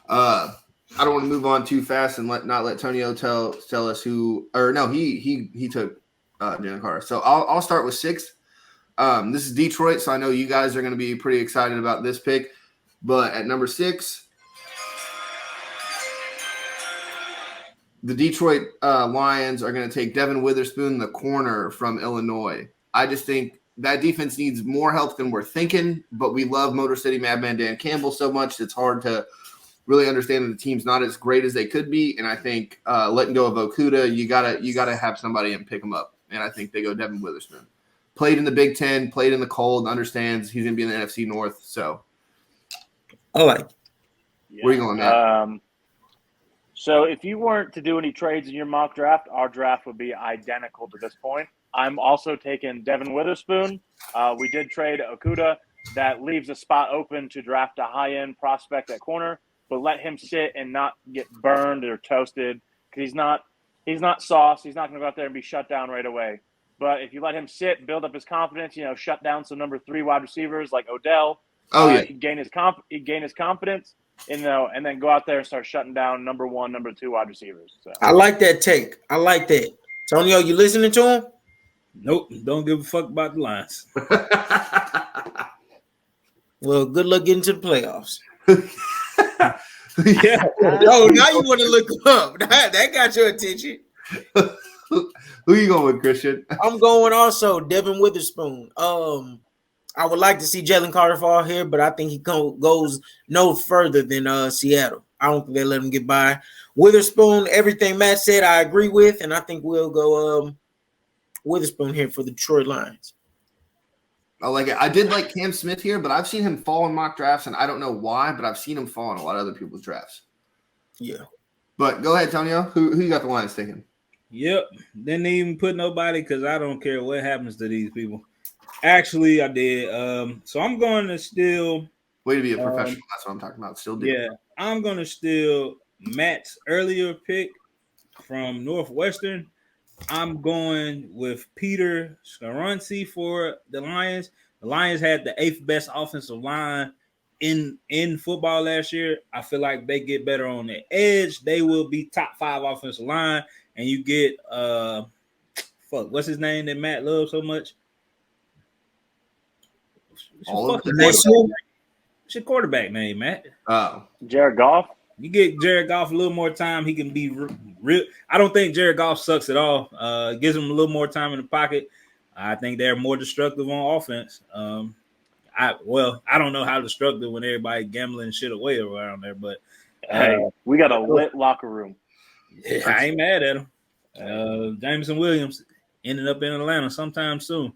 I don't want to move on too fast and not let Tonio tell us who – or no, he took Jalen Carter. So I'll start with 6. This is Detroit, so I know you guys are going to be pretty excited about this pick. But at number 6, the Detroit Lions are going to take Devin Witherspoon, the corner from Illinois. I just think that defense needs more help than we're thinking, but we love Motor City Madman Dan Campbell so much, it's hard to really understand that the team's not as great as they could be. And I think letting go of Okuda, you gotta have somebody and pick him up. And I think they go Devin Witherspoon. Played in the Big Ten, played in the cold, understands he's going to be in the NFC North. So, I like. Yeah. Where are you going at? So if you weren't to do any trades in your mock draft, our draft would be identical to this point. I'm also taking Devin Witherspoon. We did trade Okuda. That leaves a spot open to draft a high-end prospect at corner, but let him sit and not get burned or toasted because he's not sauce. He's not going to go out there and be shut down right away. But if you let him sit, build up his confidence, shut down some number 3 wide receivers like Odell. He'd gain his confidence, and then go out there and start shutting down number 1, number 2 wide receivers. So. I like that take. I like that. Tonio, you listening to him? Nope. Don't give a fuck about the Lions. Well, good luck getting to the playoffs. Yeah. Oh, now you want to look up. That got your attention. Who you going with, Christian? I'm going also Devin Witherspoon. I would like to see Jalen Carter fall here, but I think he goes no further than Seattle. I don't think they let him get by. Witherspoon, everything Matt said, I agree with, and I think we'll go Witherspoon here for the Detroit Lions. I like it. I did like Cam Smith here, but I've seen him fall in mock drafts, and I don't know why, but I've seen him fall in a lot of other people's drafts. Yeah. But go ahead, Tonio. Who you got the Lions taking? Yep. Didn't even put nobody because I don't care what happens to these people. Actually, I did. So I'm going to steal. Way to be a professional. That's what I'm talking about. Still doing. Yeah. I'm going to steal Matt's earlier pick from Northwestern. I'm going with Peter Scaronci for the Lions. The Lions had the 8th best offensive line in football last year. I feel like they get better on the edge. They will be top 5 offensive line, and you get what's his name that Matt loves so much? What's your quarterback name, Matt? Oh, Jared Goff. You get Jared Goff a little more time, he can be real. I don't think Jared Goff sucks at all. Gives him a little more time in the pocket. I think they're more destructive on offense. I don't know how destructive when everybody gambling shit away around there, but hey, we got a lit locker room. Yeah, I ain't mad at him. Jameson Williams ended up in Atlanta sometime soon.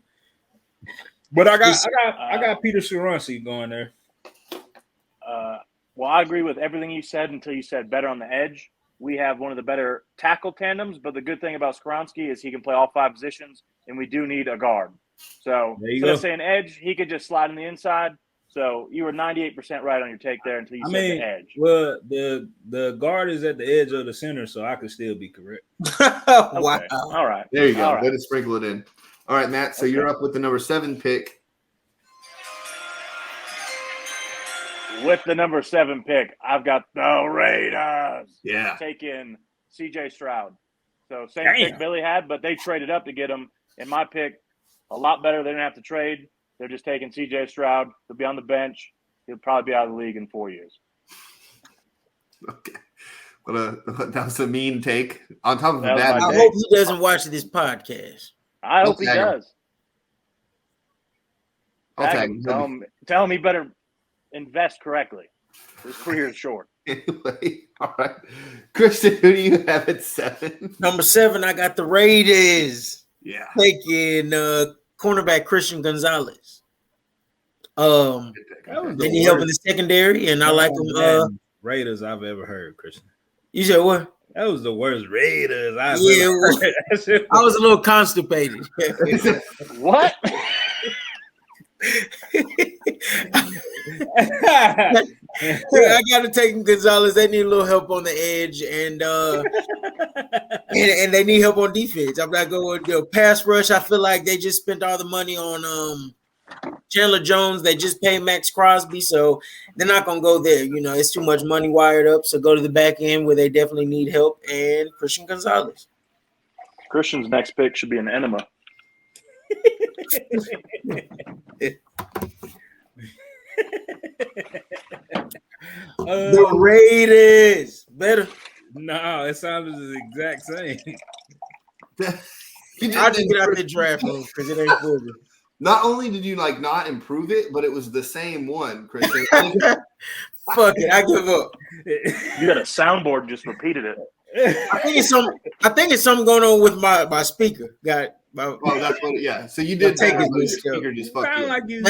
But I got Peter Scaronci going there. Well, I agree with everything you said until you said better on the edge. We have one of the better tackle tandems, but the good thing about Skronsky is he can play all 5 positions, and we do need a guard. So instead of saying edge, he could just slide on the inside. So you were 98% right on your take there until you said the edge. Well, the guard is at the edge of the center, so I could still be correct. Wow. Okay. All right. There you go. All right. Way to sprinkle it in. All right, Matt. So you're up with the number 7 pick. With the number 7 pick, I've got the Raiders. Yeah. Taking CJ Stroud. So same pick Billy had, but they traded up to get him. In my pick, a lot better. They didn't have to trade. They're just taking CJ Stroud. He'll be on the bench. He'll probably be out of the league in 4 years. Okay. That was a mean take. On top of that, I hope he doesn't watch this podcast. I hope he does. Tell him he better invest correctly. His career is short. Anyway, all right. Christian, who do you have at 7? Number 7, I got the Raiders. Yeah. Taking cornerback Christian Gonzalez. They need help in the secondary, and I like them. Raiders I've ever heard, Christian. You said what? That was the worst Raiders I've ever heard. I was a little constipated. What? I got to take Gonzalez. They need a little help on the edge, and they need help on defense. I'm not going to pass rush. I feel like they just spent all the money on Chandler Jones. They just paid Max Crosby, so they're not going to go there. You know, it's too much money wired up. So go to the back end where they definitely need help, and Christian Gonzalez. Christian's next pick should be an enema. The Raiders better. No, it sounded the exact same. I'll just get out the draft room because it ain't for me. Not only did you not improve it, but it was the same one, Christian. Fuck it, I give up. You got a soundboard, just repeated it. I think it's something going on with my speaker. Got my. Oh, that's what. Yeah. So you did take your speaker. Just fuck sound you. like you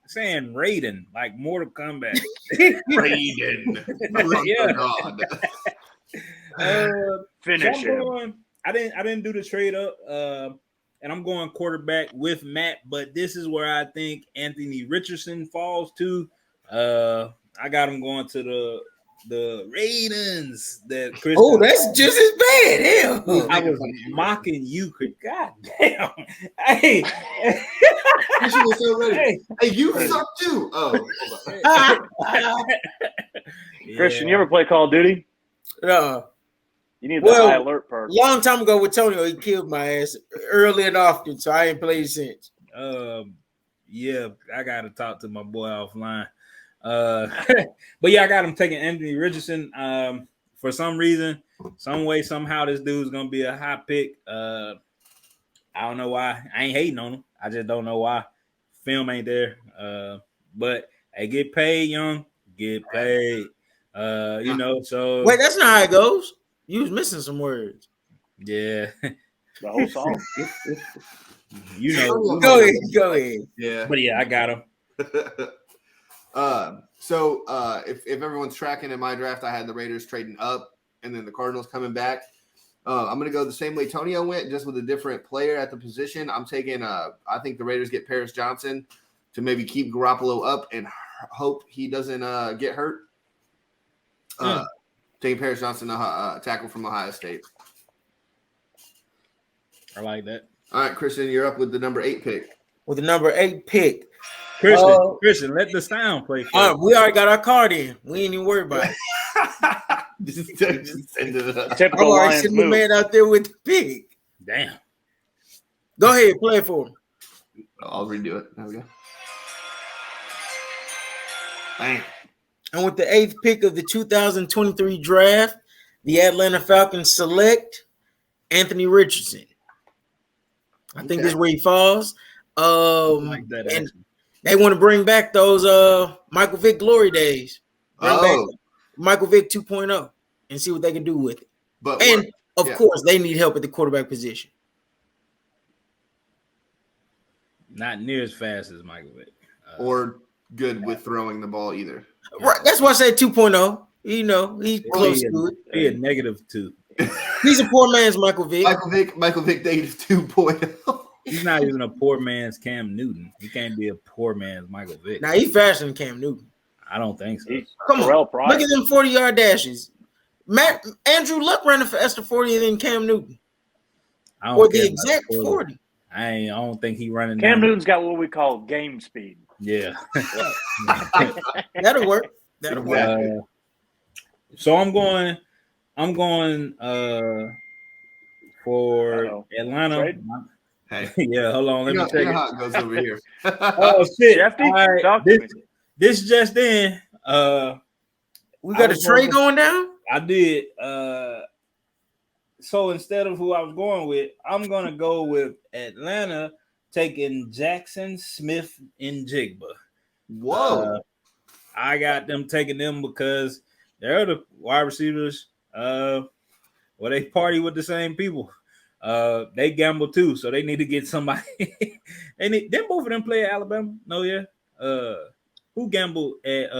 saying Raiden, like Mortal Kombat. Raiden. Yeah. Finish him. I didn't do the trade up. And I'm going quarterback with Matt, but this is where I think Anthony Richardson falls to. I got him going to the Ravens. Oh, that's just as bad. Hell. I was mocking you. God damn. Hey. Christian was so ready. Hey, you suck too. Oh. Christian, you ever play Call of Duty? No. You need the high alert perk. Long time ago with Tonio, he killed my ass early and often, so I ain't played since. Yeah, I got to talk to my boy offline. But yeah, I got him taking Anthony Richardson. For some reason, some way, somehow, this dude's gonna be a high pick. I don't know why. I ain't hating on him. I just don't know why. Film ain't there. But they get paid, young. Get paid. You know. So wait, that's not how it goes. You was missing some words. Yeah. The whole song. You know. Go ahead. Yeah. But yeah, I got him. So if everyone's tracking in my draft, I had the Raiders trading up and then the Cardinals coming back. I'm going to go the same way Tonio went, just with a different player at the position. I'm taking I think the Raiders get Paris Johnson to maybe keep Garoppolo up and hope he doesn't get hurt. Taking Paris Johnson, tackle from Ohio State. I like that. All right, Christian, you're up with the number 8 pick. With the number 8 pick. Christian, let the sound play first. We already got our card in. We ain't even worried about it. just send it up. I'm Typical already Lions sitting the move. man out there with the pick. Damn. Go ahead, play it for him. I'll redo it. There we go. Bang. And with the 8th pick of the 2023 draft, the Atlanta Falcons select Anthony Richardson. I think this is where he falls. Like that, and actually. they want to bring back those Michael Vick glory days. Bring back Michael Vick 2.0 and see what they can do with it. But And of course, they need help at the quarterback position. Not near as fast as Michael Vick. Or good with throwing the ball either. Right. That's why I said 2.0. You know, he's close to it. He a -2. He's a poor man's Michael Vick. Michael Vick negative 2.0. He's not even a poor man's Cam Newton. He can't be a poor man's Michael Vick. Now, he's faster than Cam Newton. I don't think so. Come on. Look at them 40-yard dashes. Andrew Luck ran a faster 40 than Cam Newton. Or the exact 40. I don't think he running. Cam Newton's got what we call game speed. Yeah. That'll work. That'll work. So I'm going for Atlanta. Trade? Hey. Yeah, hold on. Let me check it. How it goes over here. Oh shit. Jeffy, Right, this just in. We got a trade going down? I did. So instead of who I was going with, I'm gonna go with Atlanta taking Jackson Smith and Jigba. Whoa. I got them taking them because they're the wide receivers. They party with the same people. They gamble too, so they need to get somebody. Didn't both of them play at Alabama? No, yeah. Who gambled at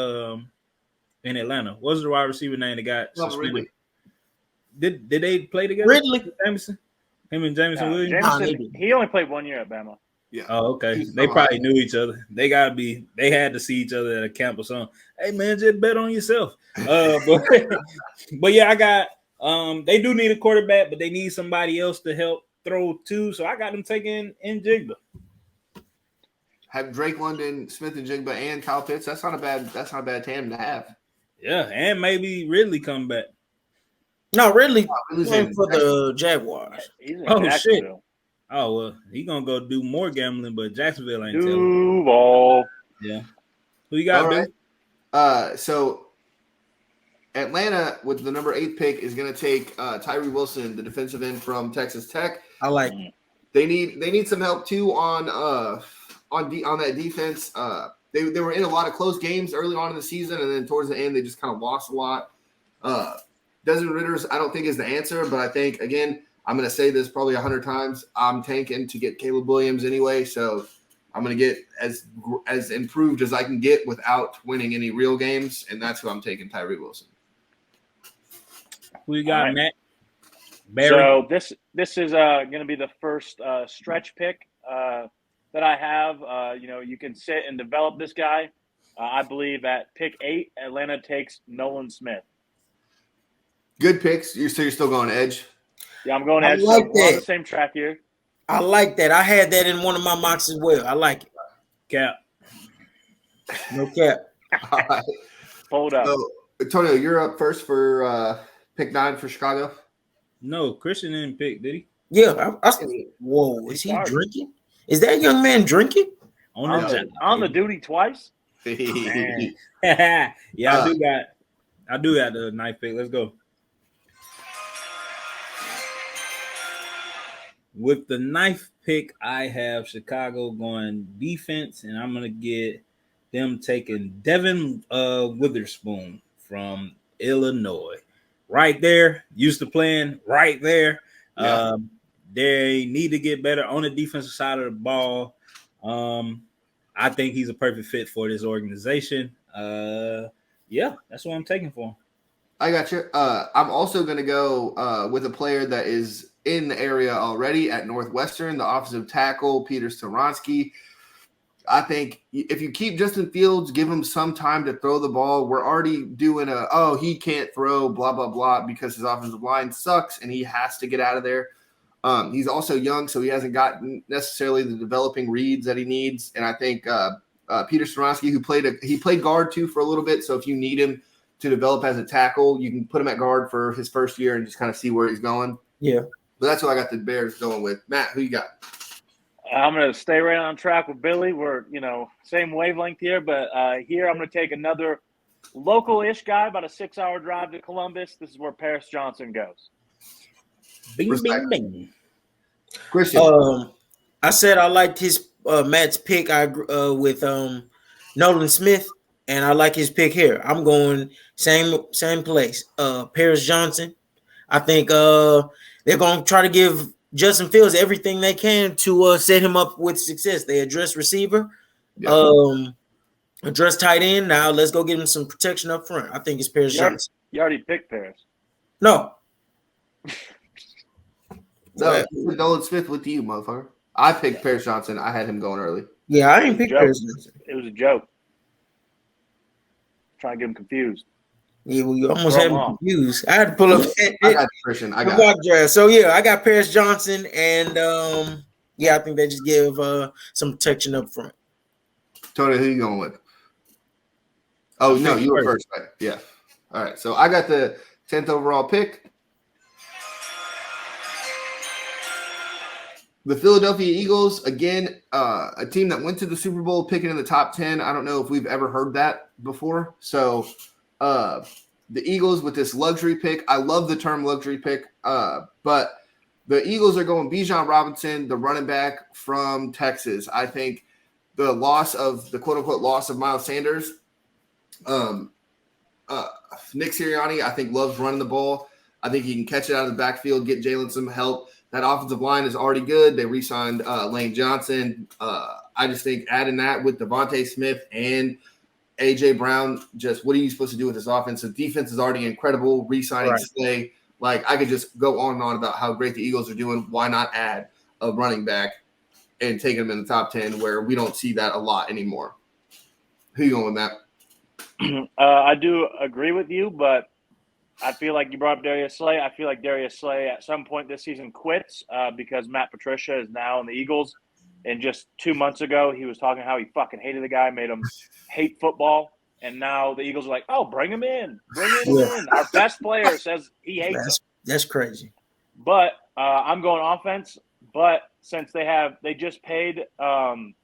in Atlanta? What was the wide receiver name that got suspended? Did they play together? Ridley. Jameson? Him and Jameson Williams? Jameson, he only played 1 year at Bama. Yeah. Oh, okay. They probably knew each other. They had to see each other at a camp or something. Hey man, just bet on yourself. But yeah, I got they do need a quarterback, but they need somebody else to help throw too. So I got them taking in Jigba. Have Drake London, Smith and Jigba, and Kyle Pitts. That's not a bad tandem to have. Yeah, and maybe Ridley come back. No, Ridley playing for the Jaguars. He's in Oh Jacksonville. shit. Oh well, he gonna go do more gambling, but Jacksonville ain't telling. Duval. Yeah. Who you got, All right. So Atlanta with the number 8 pick is going to take Tyree Wilson, the defensive end from Texas Tech. I like it. They need some help too on that defense. They were in a lot of close games early on in the season, and then towards the end they just kind of lost a lot. Desmond Ridder's I don't think is the answer, but I think again I'm going to say this probably 100 times. I'm tanking to get Caleb Williams anyway, so I'm going to get as improved as I can get without winning any real games, and that's who I'm taking, Tyree Wilson. Who you got, right. Matt? Barry? So this is going to be the first stretch pick that I have. You can sit and develop this guy. I believe at pick 8, Atlanta takes Nolan Smith. Good picks. You're still going edge? Yeah, I'm going edge. I like we're on that. the same track here. I like that. I had that in one of my mocks as well. I like it. Cap. No cap. All right. Hold up. So, Antonio, you're up first for pick 9 for Chicago. No, Christian didn't pick, did he? Yeah. Whoa, is he drinking? Is that young man drinking? On the duty twice? Yeah, I do got the 9th pick. Let's go. With the 9th pick, I have Chicago going defense, and I'm gonna get them taking Devin Witherspoon from Illinois. Right there, used to playing right there. Yeah. They need to get better on the defensive side of the ball. I think he's a perfect fit for this organization. Yeah, that's what I'm taking for him. I got you. I'm also going to go with a player that is in the area already at Northwestern, the offensive tackle, Peter Storonsky. I think if you keep Justin Fields, give him some time to throw the ball. We're already doing he can't throw, blah, blah, blah, because his offensive line sucks and he has to get out of there. He's also young, so he hasn't gotten necessarily the developing reads that he needs. And I think Peter Skoronsky, who played guard too for a little bit. So if you need him to develop as a tackle, you can put him at guard for his first year and just kind of see where he's going. Yeah. But that's what I got the Bears going with. Matt, who you got? I'm going to stay right on track with Billy. We're, same wavelength here, but here I'm going to take another local-ish guy, about a 6-hour drive to Columbus. This is where Paris Johnson goes. Bing, Respect. bing, bing. Christian. I said I liked his Matt's pick. With Nolan Smith, and I like his pick here. I'm going same place. Paris Johnson. I think they're going to try to give Justin Fields everything they can to set him up with success. They address receiver, address tight end. Now let's go get him some protection up front. I think it's Paris Johnson. You already picked Paris. No. No, Nolan Smith with you, motherfucker. I picked Paris Johnson. I had him going early. Yeah, I ain't picked Paris Johnson. It was a joke. Trying to get him confused. Yeah, well, you almost had me confused. I had to pull up. I got Christian. I got draft. So yeah, I got Paris Johnson, and I think they just give some protection up front. Tony, who you going with? Oh no, you were first, right? Yeah. All right. So I got the 10th overall pick. The Philadelphia Eagles, again, a team that went to the Super Bowl picking in the top 10. I don't know if we've ever heard that before. So the Eagles with this luxury pick, I love the term luxury pick, but the Eagles are going Bijan Robinson, the running back from Texas. I think the quote-unquote loss of Miles Sanders, Nick Sirianni, I think, loves running the ball. I think he can catch it out of the backfield, get Jalen some help. That offensive line is already good. They re-signed Lane Johnson. I just think adding that with Devontae Smith and A.J. Brown, just what are you supposed to do with this offense? The defense is already incredible. Re-signing Slay. Like, I could just go on and on about how great the Eagles are doing. Why not add a running back and take them in the top 10 where we don't see that a lot anymore? Who you going with, Matt? I do agree with you, but I feel like you brought up Darius Slay. I feel like Darius Slay at some point this season quits because Matt Patricia is now in the Eagles. And just 2 months ago, he was talking how he fucking hated the guy, made him hate football. And now the Eagles are like, oh, bring him in. Bring him in. Our best player says he hates him. That's crazy. But I'm going offense. But since they just paid God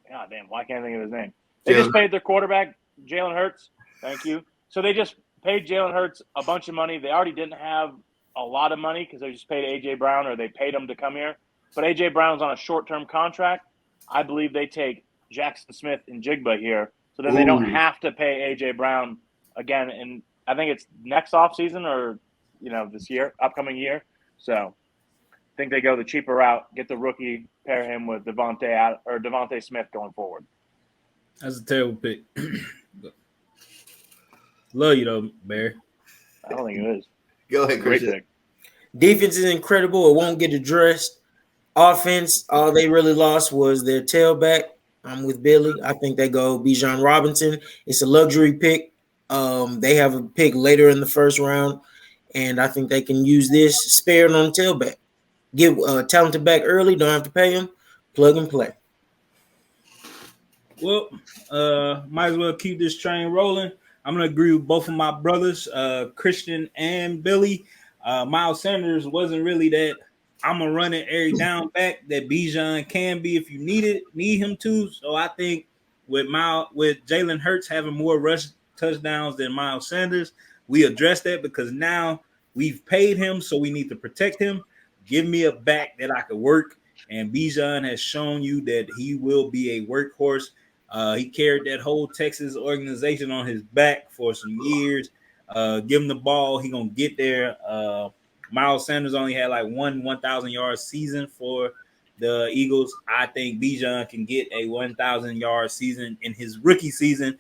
damn, why can't I think of his name? They just paid their quarterback, Jalen Hurts. Thank you. So they just paid Jalen Hurts a bunch of money. They already didn't have a lot of money because they just paid A.J. Brown or they paid him to come here. But A.J. Brown's on a short-term contract. I believe they take Jackson Smith and Jigba here. So then they don't have to pay A.J. Brown again. And I think it's next offseason or, this year, upcoming year. So I think they go the cheaper route, get the rookie, pair him with Devontae Smith going forward. That's a terrible pick. Love you though, Barry. I don't think it is. Go ahead, Great Christian. pick. Defense is incredible. It won't get addressed. Offense, all they really lost was their tailback. I'm with Billy. I think they go Bijan Robinson. It's a luxury pick. They have a pick later in the first round, and I think they can use this spared on the tailback. Get talented back early. Don't have to pay him. Plug and play. Well, might as well keep this train rolling. I'm going to agree with both of my brothers, Christian and Billy. Miles Sanders wasn't really that I'm going to run it every down back that Bijan can be if you need him to. So I think with Jalen Hurts having more rush touchdowns than Miles Sanders, we address that because now we've paid him, so we need to protect him. Give me a back that I could work. And Bijan has shown you that he will be a workhorse. He carried that whole Texas organization on his back for some years. Give him the ball. He going to get there. Miles Sanders only had like 1,000-yard season for the Eagles. I think Bijan can get a 1,000-yard season in his rookie season,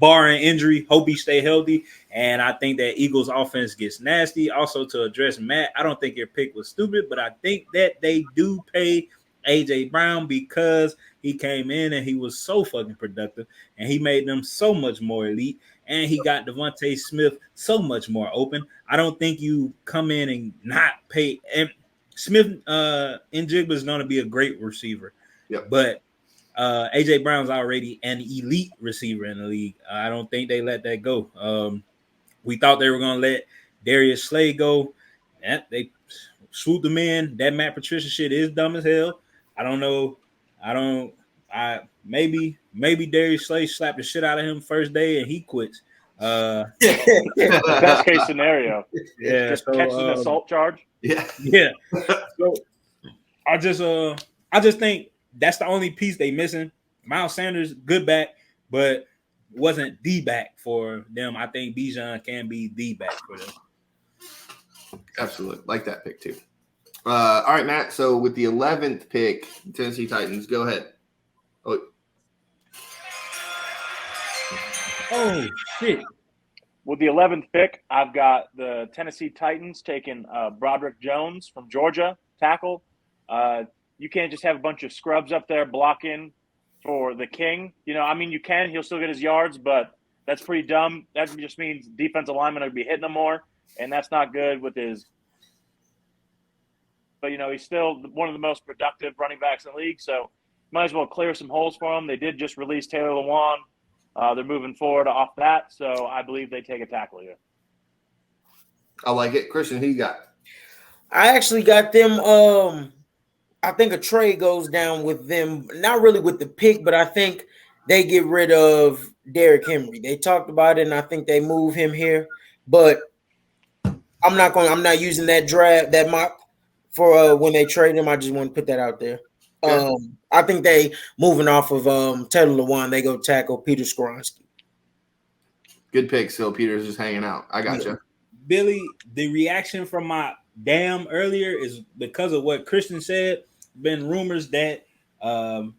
barring injury. Hope he stay healthy. And I think that Eagles offense gets nasty. Also, to address Matt, I don't think your pick was stupid, but I think that they do pay A.J. Brown because he came in and he was so fucking productive and he made them so much more elite and he got Devontae Smith so much more open. I don't think you come in and not pay. And Smith Njigba is going to be a great receiver. Yep. But AJ Brown's already an elite receiver in the league. I don't think they let that go. We thought they were going to let Darius Slay go. They swooped him in. That Matt Patricia shit is dumb as hell. I don't know. Maybe Darius Slay slapped the shit out of him first day and he quits. Best case scenario. Yeah, Just catches an assault charge. Yeah. So I just think that's the only piece they missing. Miles Sanders, good back, but wasn't the back for them. I think Bijan can be the back for them. Absolutely. Like that pick too. All right, Matt. So with the 11th pick, Tennessee Titans, go ahead. Oh, shit. With the 11th pick, I've got the Tennessee Titans taking Broderick Jones from Georgia, tackle. You can't just have a bunch of scrubs up there blocking for the king. You know, I mean, you can. He'll still get his yards, but that's pretty dumb. That just means defensive linemen are going to be hitting him more, and that's not good with his – but, you know, he's still one of the most productive running backs in the league, so might as well clear some holes for him. They did just release Taylor Lewan. They're moving forward off that, so I believe they take a tackle here. I like it. Christian, who you got? I actually got them. I think a trade goes down with them, not really with the pick, but I think they get rid of Derrick Henry. They talked about it, and I think they move him here. But I'm not using that mock for when they trade him. I just want to put that out there. Okay. I think they moving off of Taylor Lewan. They go tackle Peter Skoronski. Good pick. So Peter's just hanging out. I got you. Billy, the reaction from my damn earlier is because of what Christian said. Been rumors that the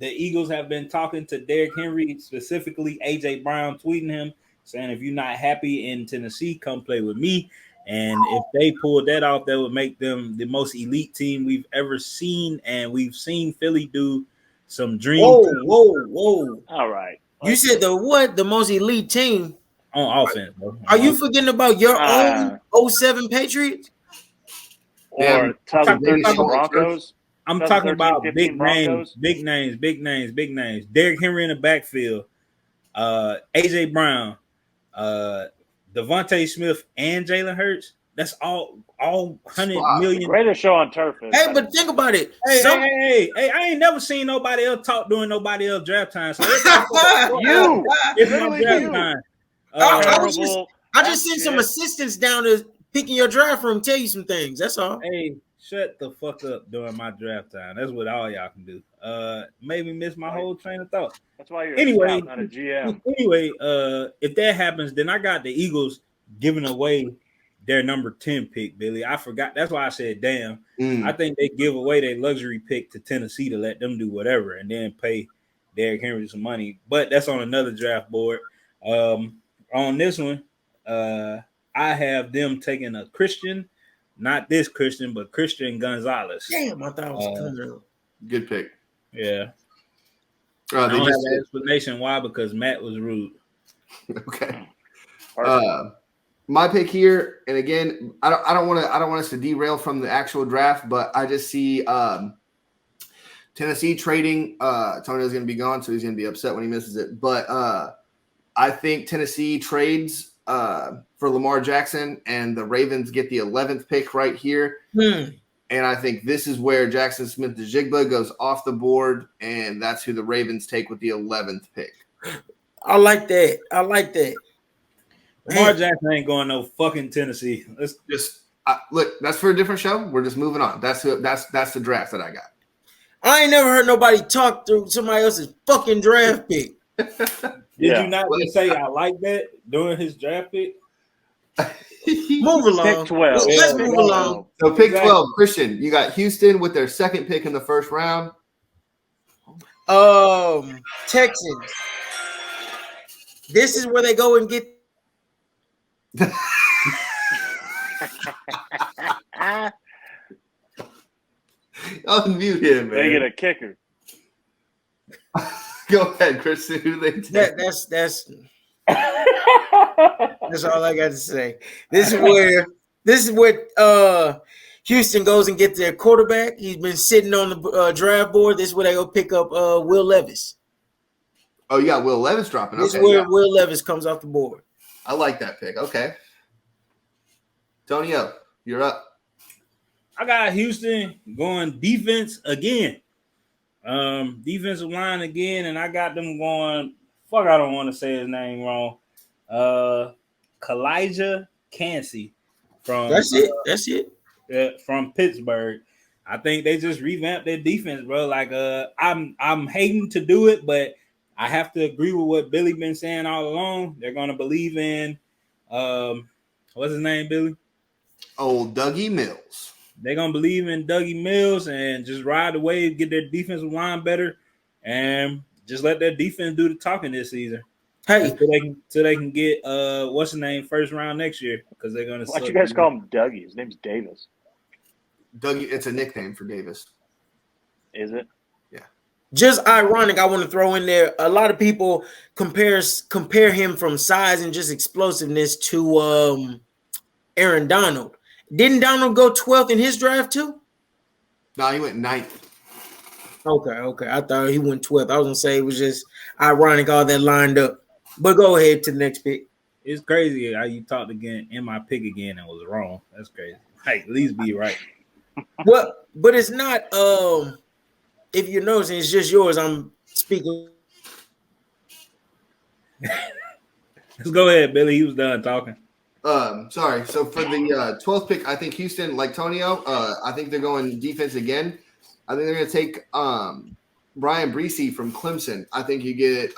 Eagles have been talking to Derrick Henry, specifically AJ Brown, tweeting him saying, if you're not happy in Tennessee, come play with me. And if they pulled that off, that would make them the most elite team we've ever seen. And we've seen Philly do some dream. Whoa. All right. You said the most elite team on offense, bro. Are you forgetting about your own 07 Patriots? Or 2013 Broncos? I'm talking about big names. Derrick Henry in the backfield, AJ Brown, Devontae Smith, and Jalen Hurts. That's all 100 million. Greatest show on turf. Hey, but think about it. Hey, I ain't never seen nobody else talk during nobody else draft time. So it's my draft time. I just sent some assistants down to picking your draft room, tell you some things. That's all. Hey, shut the fuck up during my draft time. That's what all y'all can do. Maybe miss my whole train of thought. That's why you're a scout, not a GM. Anyway, if that happens, then I got the Eagles giving away their number 10 pick, Billy. I forgot. That's why I said, damn. I think they give away their luxury pick to Tennessee to let them do whatever and then pay Derrick Henry some money. But that's on another draft board. On this one, I have them taking a Christian, not this Christian, but Christian Gonzalez. Damn, I thought it was coming out. Good pick. Yeah. I don't have an explanation why, because Matt was rude. Okay. My pick here, and again, I don't want us to derail from the actual draft, but I just see Tennessee trading. Tonio's going to be gone, so he's going to be upset when he misses it. But I think Tennessee trades for Lamar Jackson, and the Ravens get the 11th pick right here. And I think this is where Jackson Smith-Njigba goes off the board, and that's who the Ravens take with the 11th pick. I like that. Lamar Jackson ain't going no fucking Tennessee. Let's just look. That's for a different show. We're just moving on. That's the draft that I got. I ain't never heard nobody talk through somebody else's fucking draft pick. Did you not just say I like that during his draft pick? Move along. Pick 12. Let's move along. So pick 12, Christian. You got Houston with their second pick in the first round. Texans. This is where they go and get. Unmute him, man. They get a kicker. Go ahead, Christian. Who they take? That's all I got to say. This is where Houston goes and gets their quarterback. He's been sitting on the draft board. This is where they go pick up Will Levis. Oh, you got Will Levis dropping. This Okay, is where yeah. Will Levis comes off the board. I like that pick. Okay. Tonyo, you're up. I got Houston going defense again. Defensive line again, and I got them going. Fuck, I don't want to say his name wrong. Kalijah Cansey from That's it. From Pittsburgh. I think they just revamped their defense, bro. Like I'm hating to do it, but I have to agree with what Billy been saying all along. They're gonna believe in what's his name, Billy? Old Dougie Mills. They're gonna believe in Dougie Mills and just ride the wave, get their defensive line better, and just let their defense do the talking this season. Hey, so they can get what's his name first round next year, because they're gonna. Why'd you guys call him Dougie? His name's Davis. Dougie, it's a nickname for Davis. Is it? Yeah. just ironic, I want to throw in there. A lot of people compare him from size and just explosiveness to Aaron Donald. Didn't Donald go 12th in his draft too? No, he went 9th. Okay. I thought he went 12th. I was gonna say it was just ironic all that lined up. But go ahead to the next pick. It's crazy how you talked again in my pick again and was wrong. That's crazy. Hey, at least be right. But it's not if you're noticing, it's just yours. I'm speaking. Let's go ahead, Billy. He was done talking. Sorry. So for the 12th pick, I think Houston, like Tonio, I think they're going defense again. I think they're going to take Brian Breesy from Clemson. I think you get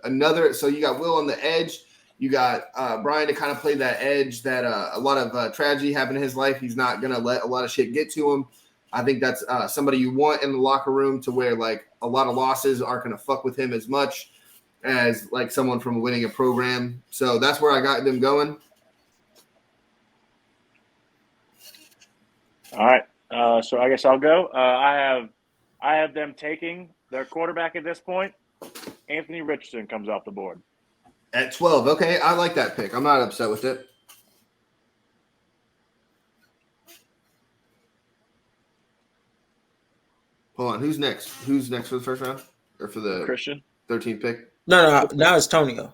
another. So you got Will on the edge. You got Brian to kind of play that edge that a lot of tragedy happened in his life. He's not going to let a lot of shit get to him. I think that's somebody you want in the locker room to where like a lot of losses aren't going to fuck with him as much as like someone from winning a program. So that's where I got them going. All right. So I guess I'll go. I have them taking their quarterback at this point. Anthony Richardson comes off the board. At 12. Okay, I like that pick. I'm not upset with it. Hold on. Who's next? Who's next for the first round? Or for the Christian? 13th pick? No, now it's Tonio.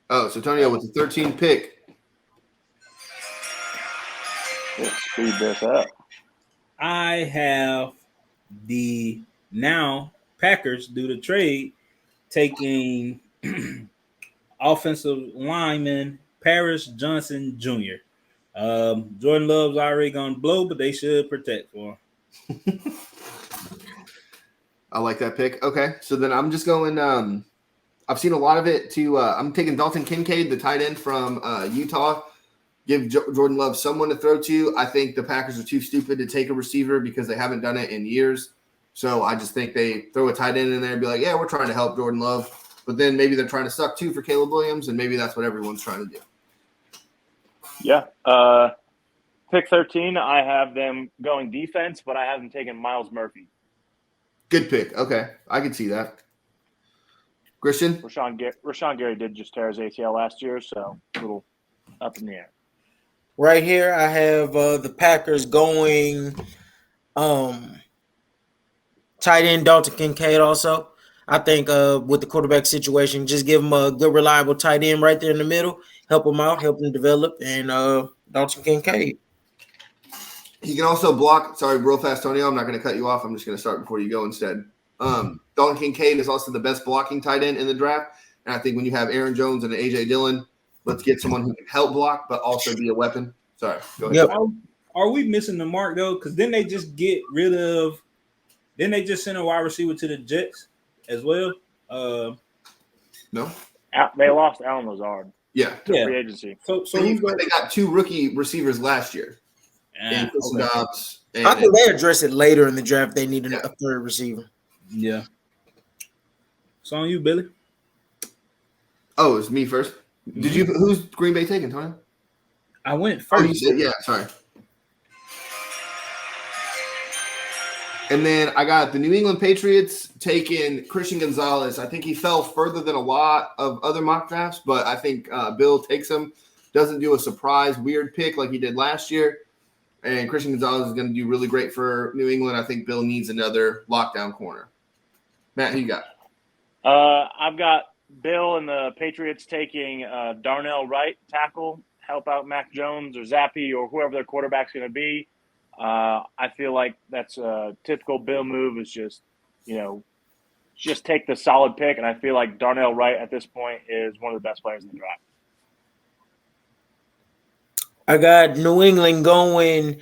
Oh, so Tonio with the 13th pick. Let's speed this up. I have the now Packers do the trade taking offensive lineman Paris Johnson Jr. Jordan Love's already gonna blow, but they should protect for him. I like that pick. Okay, so then I'm just going. I've seen a lot of it. I'm taking Dalton Kincaid, the tight end from Utah. Give Jordan Love someone to throw to. I think the Packers are too stupid to take a receiver because they haven't done it in years. So I just think they throw a tight end in there and be like, yeah, we're trying to help Jordan Love. But then maybe they're trying to suck too for Caleb Williams, and maybe that's what everyone's trying to do. Yeah. Pick 13, I have them going defense, but I have them taking Miles Murphy. Good pick. Okay, I can see that. Christian? Rashawn Gary did just tear his ACL last year, so a little up in the air. Right here, I have the Packers going tight end Dalton Kincaid also. I think with the quarterback situation, just give him a good, reliable tight end right there in the middle, help him out, help him develop, and Dalton Kincaid. He can also block. Sorry, real fast, Tonio. I'm not going to cut you off. I'm just going to start before you go instead. Dalton Kincaid is also the best blocking tight end in the draft. And I think when you have Aaron Jones and A.J. Dillon, let's get someone who can help block but also be a weapon. Sorry, go ahead. Yep. Are we missing the mark, though? Because then they just get rid of – then they just send a wide receiver to the Jets as well. No? They lost Allen Lazard. Yeah. Free agency. So they got 2 rookie receivers last year. And okay. Dobbs. I think they address it later in the draft. They need a third receiver. Yeah. It's on you, Billy. Oh, it's me first. Did you? Who's Green Bay taking, Tony? I went Oh, first. you said, yeah, sorry. And then I got the New England Patriots taking Christian Gonzalez. I think he fell further than a lot of other mock drafts, but I think Bill takes him. Doesn't do a surprise weird pick like he did last year. And Christian Gonzalez is going to do really great for New England. I think Bill needs another lockdown corner. Matt, who you got? I've got Bill and the Patriots taking Darnell Wright, tackle, help out Mac Jones or Zappy or whoever their quarterback's going to be. I feel like that's a typical Bill move is just, just take the solid pick. And I feel like Darnell Wright at this point is one of the best players in the draft. I got New England going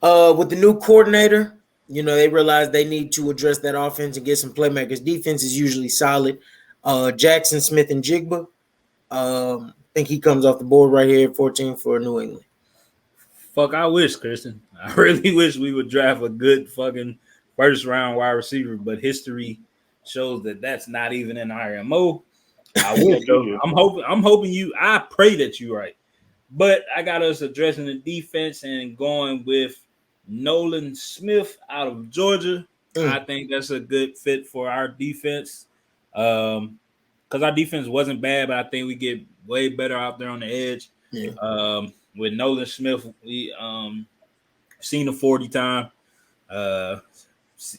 with the new coordinator. They realize they need to address that offense and get some playmakers. Defense is usually solid. Jackson Smith and Jigba. I think he comes off the board right here at 14 for New England. Fuck, I wish, Christian. I really wish we would draft a good fucking first round wide receiver, but history shows that that's not even in our MO. I wish, though. I'm hoping you. I pray that you're right. But I got us addressing the defense and going with Nolan Smith out of Georgia. I think that's a good fit for our defense. Because our defense wasn't bad, but I think we get way better out there on the edge. Yeah. With Nolan Smith, we seen the 40 time.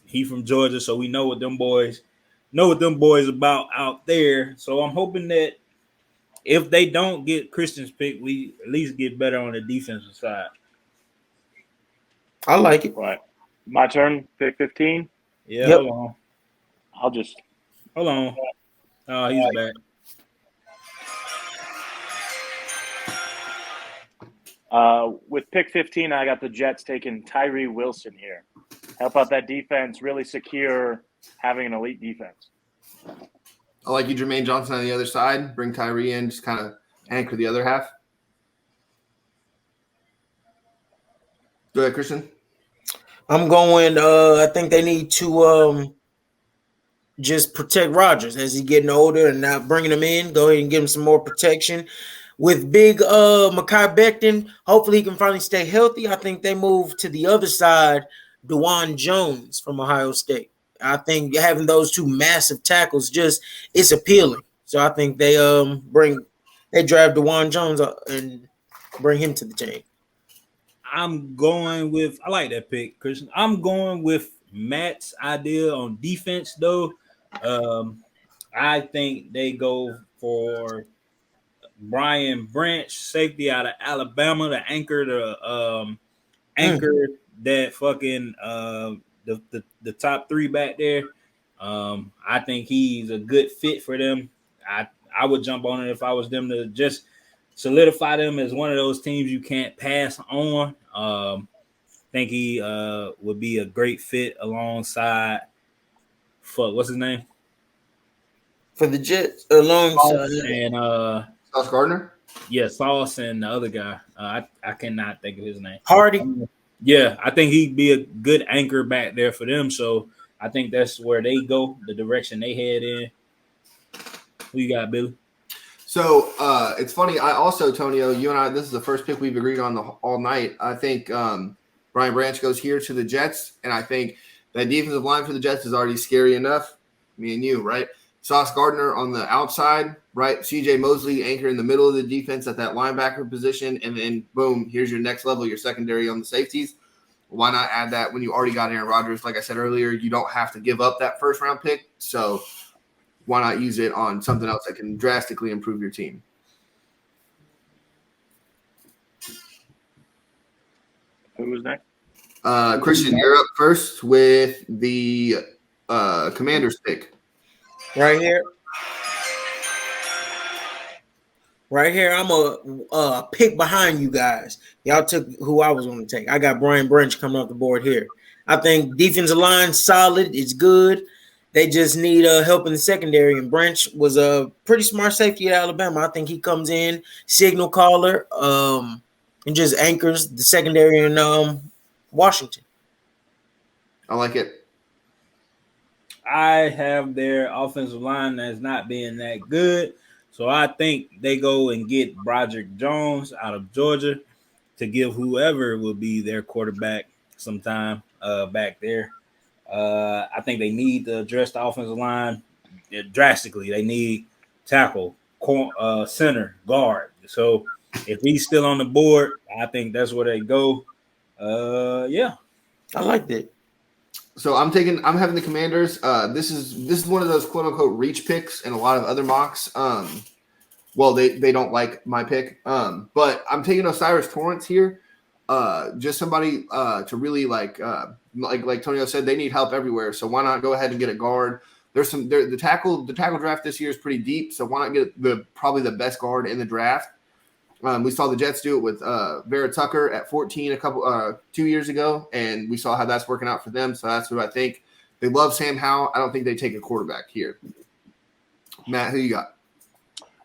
He from Georgia, so we know what them boys about out there. So I'm hoping that if they don't get Christian's pick, we at least get better on the defensive side. I like it. Right. My turn, pick 15. Yeah, yep. Hold on. Oh, he's back. With pick 15, I got the Jets taking Tyree Wilson here. Help out that defense, really secure having an elite defense. I like you, Jermaine Johnson on the other side. Bring Tyree in, just kind of anchor the other half. Go ahead, Christian. I'm going. I think they need to just protect Rodgers as he's getting older and not bringing him in. Go ahead and give him some more protection. With big Mekhi Becton, hopefully he can finally stay healthy. I think they move to the other side, DeJuan Jones from Ohio State. I think having those two massive tackles it's appealing. So I think they drive DeJuan Jones and bring him to the team. I like that pick, Christian. I'm going with Matt's idea on defense, though. I think they go for Brian Branch, safety out of Alabama, to anchor that fucking the top three back there. I think he's a good fit for them. I would jump on it if I was them to just solidify them as one of those teams you can't pass on. Think he would be a great fit alongside. What's his name? For the Jets, alongside and Sauce Gardner. Yeah, Sauce and the other guy. I cannot think of his name. Hardy. Yeah, I think he'd be a good anchor back there for them. So I think that's where they go, the direction they head in. Who you got, Billy? So it's funny. I also, Tonio, you and I, this is the first pick we've agreed on all night. I think Brian Branch goes here to the Jets, and I think that defensive line for the Jets is already scary enough. Me and you, right? Sauce Gardner on the outside, right? CJ Mosley anchor in the middle of the defense at that linebacker position, and then boom, here's your next level, your secondary on the safeties. Why not add that when you already got Aaron Rodgers? Like I said earlier, you don't have to give up that first round pick, so why not use it on something else that can drastically improve your team? Who was next? Christian, you're up first with the Commanders pick. Right here. I'm a pick behind you guys. Y'all took who I was going to take. I got Brian Branch coming off the board here. I think defensive line solid. It's good. They just need help in the secondary. And Branch was a pretty smart safety at Alabama. I think he comes in, signal caller, and just anchors the secondary in Washington. I like it. I have their offensive line as not being that good. So I think they go and get Broderick Jones out of Georgia to give whoever will be their quarterback some time back there. I think they need to address the offensive line drastically. They need tackle, center, guard. So if he's still on the board, I think that's where they go. Yeah. I like that. So I'm having the Commanders. This is one of those quote unquote reach picks and a lot of other mocks. Well, they don't like my pick. But I'm taking Osiris Torrance here. Just somebody to really like Tonio said, they need help everywhere. So why not go ahead and get a guard? The tackle draft this year is pretty deep. So why not get probably the best guard in the draft? We saw the Jets do it with Vera Tucker at 14 2 years ago, and we saw how that's working out for them. So that's who I think. They love Sam Howell. I don't think they take a quarterback here. Matt, who you got?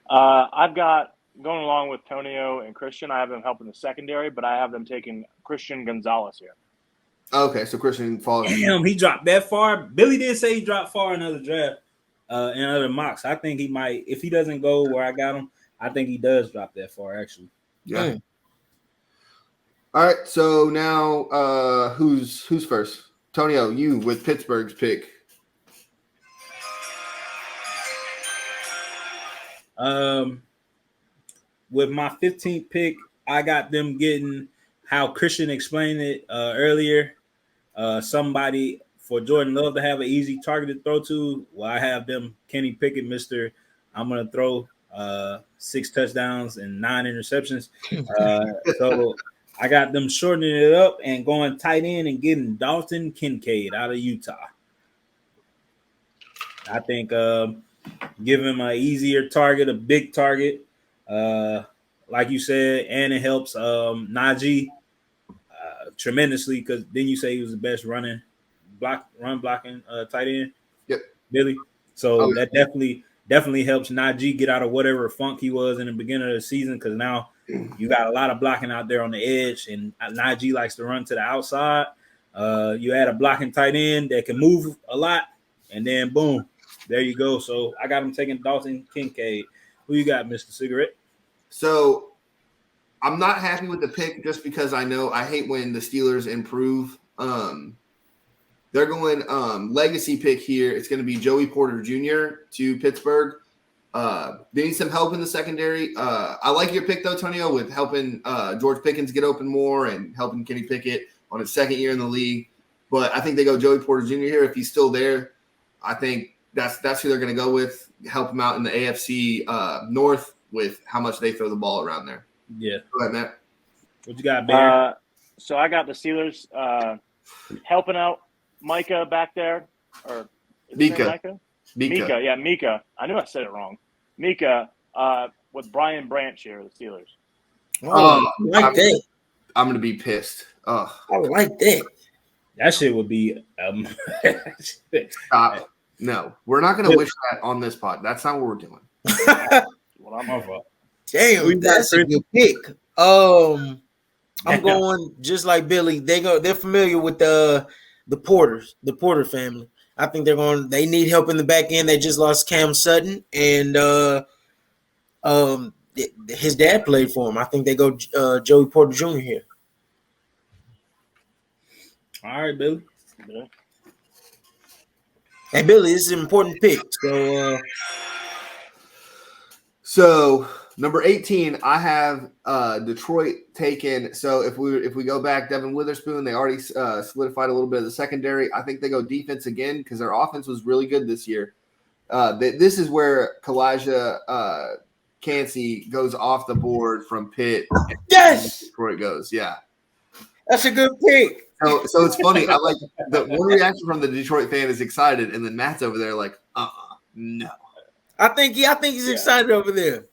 I've got, going along with Tonio and Christian, I have them helping the secondary, but I have them taking Christian Gonzalez here. Okay, so Christian falls. Damn, he dropped that far. Billy did say he dropped far in other draft, in other mocks. I think he might, if he doesn't go where I got him, I think he does drop that far, actually. Yeah. All right, so now who's first? Tonio, you with Pittsburgh's pick. With my 15th pick, I got them getting how Christian explained it earlier. Somebody for Jordan Love to have an easy target to throw to. Well, I have them Kenny Pickett, Mr. I'm going to throw 6 touchdowns and 9 interceptions. So I got them shortening it up and going tight end and getting Dalton Kincaid out of Utah. I think give him an easier target, a big target. Like you said, and it helps Najee tremendously because then you say he was the best run blocking tight end. Yep, Billy. So that definitely helps Najee get out of whatever funk he was in the beginning of the season because now you got a lot of blocking out there on the edge, and Najee likes to run to the outside. You add a blocking tight end that can move a lot, and then boom, there you go. So I got him taking Dalton Kincaid. Who you got, Mr. Cigarette? So I'm not happy with the pick just because I hate when the Steelers improve. They're going legacy pick here. It's going to be Joey Porter Jr. to Pittsburgh. They need some help in the secondary. I like your pick, though, Tonio, with helping George Pickens get open more and helping Kenny Pickett on his second year in the league. But I think they go Joey Porter Jr. here. If he's still there, I think that's who they're going to go with, help him out in the AFC North with how much they throw the ball around there. Yeah. Go ahead, Matt. What you got, Bear? So I got the Steelers helping out Micah back there. Or Mika. Mika. Yeah, Mika. I knew I said it wrong. Mika with Brian Branch here, the Steelers. Oh, I like that. I'm going to be pissed. Oh. I like that. That shit would be Stop. No, we're not going to wish that on this pod. That's not what we're doing. Well, I'm over. Damn, that's a good pick. I'm going just like Billy. They're familiar with the Porter family. I think they need help in the back end. They just lost Cam Sutton, and his dad played for him. I think they go Joey Porter Jr. here. All right, Billy. Yeah. Hey, Billy, this is an important pick. So number 18, I have Detroit taken. So if we go back, Devin Witherspoon, they already solidified a little bit of the secondary. I think they go defense again because their offense was really good this year. This is where Kalijah Cansey goes off the board from Pitt. Yes, Detroit goes. Yeah, that's a good pick. So it's funny. I like the one reaction from the Detroit fan is excited, and then Matt's over there like, no. I think he's excited over there.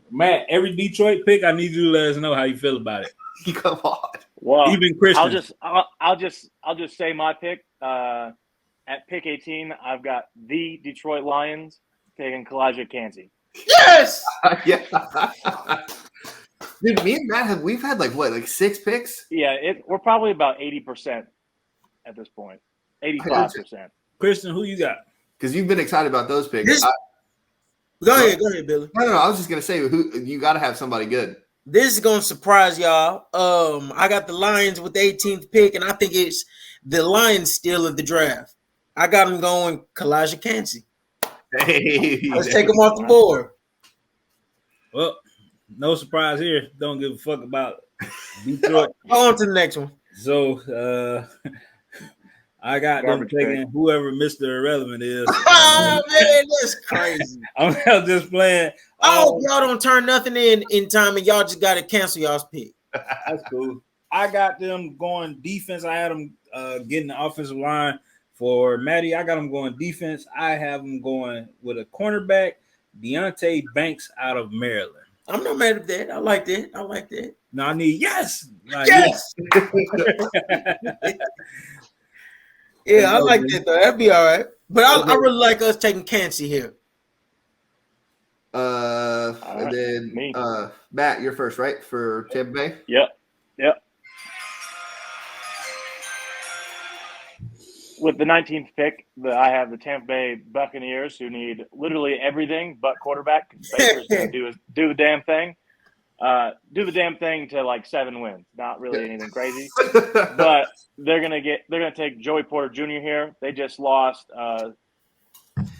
Matt, every Detroit pick, I need you to let us know how you feel about it. Come on. Well, even Christian. I'll just say my pick. At pick 18, I've got the Detroit Lions taking Kalijah Cansey. Yes. Yeah. Dude, me and Matt we've had like 6 picks? Yeah, we're probably about 80% at this point. 85%. Christian, who you got? Because you've been excited about those picks. Go ahead, Billy. No. I was just gonna say, who you got to have somebody good. This is gonna surprise y'all. I got the Lions with the 18th pick, and I think it's the Lions steal of the draft. I got them going Kalijah Cansey. Hey, let's take him off the board. Well, no surprise here. Don't give a fuck about Detroit. On to the next one. So I got Garbage them taking whoever Mr. Irrelevant is. Oh man, that's crazy. I'm just playing. I hope y'all don't turn nothing in time and y'all just got to cancel y'all's pick. That's cool. I got them going defense. I had them getting the offensive line for Maddie. I got them going defense. I have them going with a cornerback, Deontay Banks out of Maryland. I'm not mad at that. I like that. Now I need yes. Yes. Yeah, I like that though. That'd be all right. But I really like us taking Cansey here. And then me. Matt, you're first, right? For Tampa Bay? Yep. With the 19th pick, I have the Tampa Bay Buccaneers, who need literally everything but quarterback. Baker's going to do the damn thing. Do the damn thing to like 7 wins. Not really anything crazy, but they're gonna take Joey Porter Jr. here. They just lost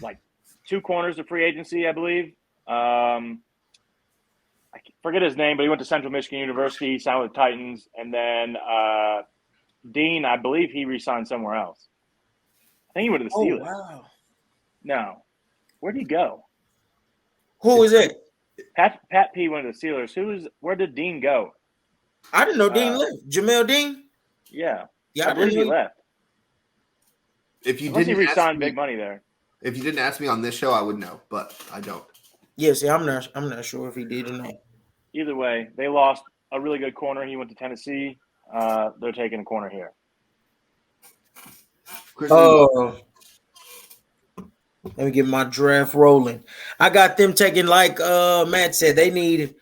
like 2 corners of free agency, I believe. I forget his name, but he went to Central Michigan University. He signed with the Titans, and then Dean, I believe he re-signed somewhere else. I think he went to the Steelers. Wow. No, where'd he go? Who was it? Pat P went to the Steelers. Where did Dean go? I didn't know Dean left. Jamel Dean? Yeah, Yeah, I believe he left. If you Unless he didn't re-signed big money there. If you didn't ask me on this show, I would know, but I don't. Yeah, see, I'm not sure if he did or not. Either way, they lost a really good corner. He went to Tennessee. They're taking a corner here. Oh, let me get my draft rolling. I got them taking, like Matt said, they need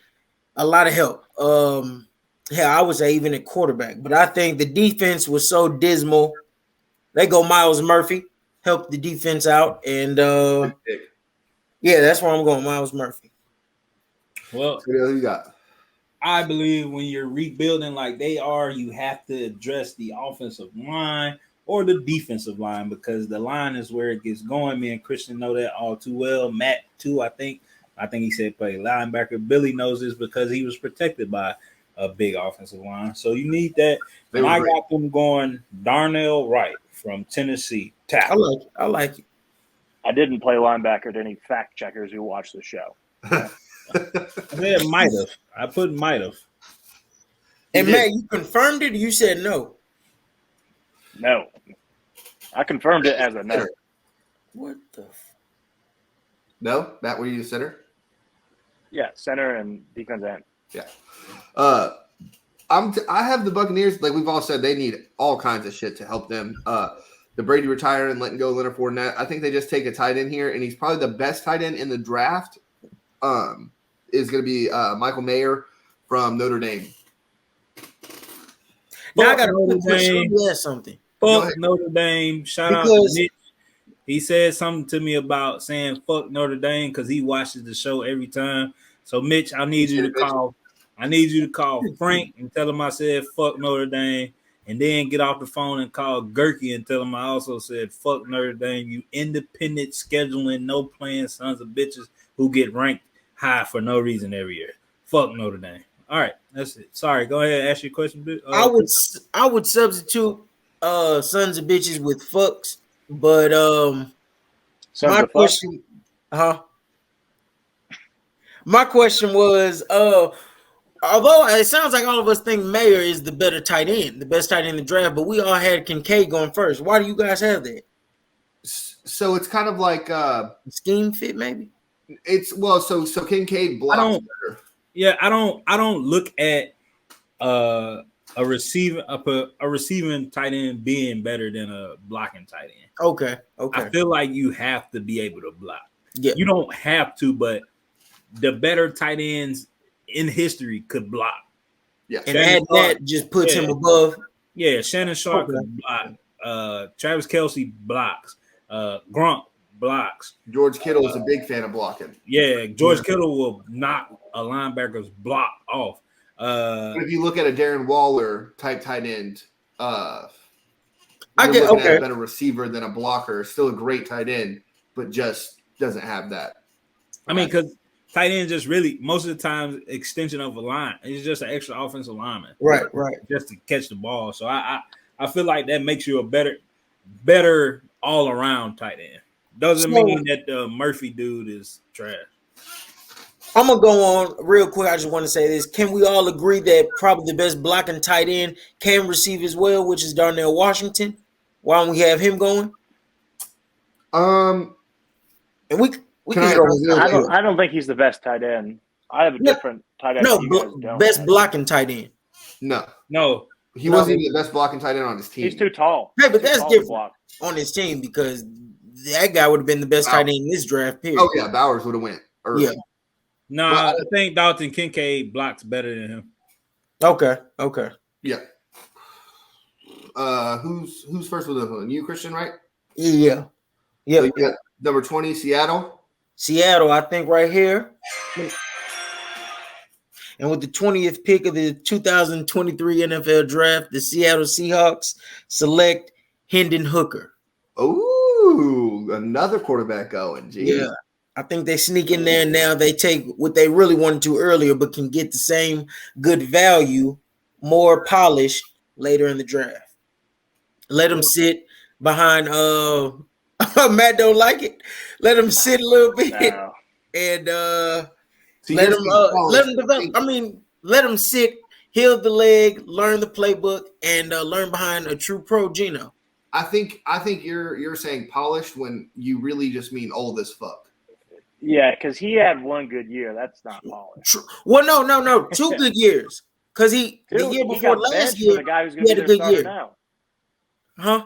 a lot of help. I would say even at quarterback, but I think the defense was so dismal. They go Miles Murphy, help the defense out, and yeah, that's where I'm going, Miles Murphy. Well, who you got? I believe when you're rebuilding like they are, you have to address the offensive line or the defensive line, because the line is where it gets going. Me and Christian know that all too well. Matt too, I think he said play linebacker. Billy knows this because he was protected by a big offensive line. So you need that. And I got them going Darnell Wright from Tennessee. Tackle. I like it. I didn't play linebacker to any fact checkers who watch the show. I said might have. I put might have. And Matt, you confirmed it or you said no? No. I confirmed it as a no. What the No? Matt, were you the center? Yeah, center and defense end. Yeah. I have the Buccaneers, like we've all said, they need all kinds of shit to help them. The Brady retire and letting go Leonard Fournette. I think they just take a tight end here, and he's probably the best tight end in the draft. Is going to be Michael Mayer from Notre Dame. Now I got to put something. Fuck Notre Dame. Shout out to Mitch. He said something to me about saying fuck Notre Dame because he watches the show every time. So Mitch, I need you to call. I need you to call Frank and tell him I said fuck Notre Dame, and then get off the phone and call Gerke and tell him I also said fuck Notre Dame. You independent scheduling, no playing sons of bitches who get ranked high for no reason every year. Fuck Notre Dame. All right, that's it. Sorry, go ahead and ask your question. I would substitute sons of bitches with fucks, but my question, my question was, although it sounds like all of us think Mayer is the better tight end, the best tight end in the draft, but we all had Kincaid going first. Why do you guys have that? So it's kind of like scheme fit, maybe. It's so Kincaid blocks better. Yeah, I don't look at a receiving tight end being better than a blocking tight end. Okay. I feel like you have to be able to block. Yeah. You don't have to, but the better tight ends in history could block. Yeah. And that just puts him above. Yeah, Shannon Sharp could block. Travis Kelce blocks. Gronk blocks. George Kittle is a big fan of blocking. Yeah, George Kittle will knock a linebacker's block off. But if you look at a Darren Waller type tight end, I get at a better receiver than a blocker. Still a great tight end, but just doesn't have that. I mean, because tight end just really most of the time extension of a line. It's just an extra offensive lineman, Right. just to catch the ball. So I feel like that makes you a better all around tight end. Doesn't mean that the Murphy dude is trash. I'm gonna go on real quick. I just want to say this: can we all agree that probably the best blocking tight end can receive as well, which is Darnell Washington? Why don't we have him going? And we can get over real quick. I don't think he's the best tight end. I have a different tight end. No, you guys don't. Best blocking tight end. No. He wasn't even the best blocking tight end on his team. He's too tall. Hey, but that's different on his team because that guy would have been the best tight end in this draft. Period. Oh yeah, Bowers would have went early. Yeah. No, I think Dalton Kincaid blocks better than him. Okay. Yeah. Who's first with this one? You, Christian, right? Yeah. So you got number 20, Seattle. Seattle, I think right here. And with the 20th pick of the 2023 NFL draft, the Seattle Seahawks select Hendon Hooker. Oh, another quarterback going. Jeez. Yeah. I think they sneak in there and now they take what they really wanted to earlier, but can get the same good value, more polished later in the draft. Let them sit behind Matt don't like it. Let him sit a little bit and let him develop. I mean, let him sit, heal the leg, learn the playbook, and learn behind a true pro Geno. I think you're saying polished when you really just mean old as fuck. Yeah, because he had one good year. That's not polished. Well, no, 2 good years. Because the year before last year, the guy who's going to be their starter now. Huh?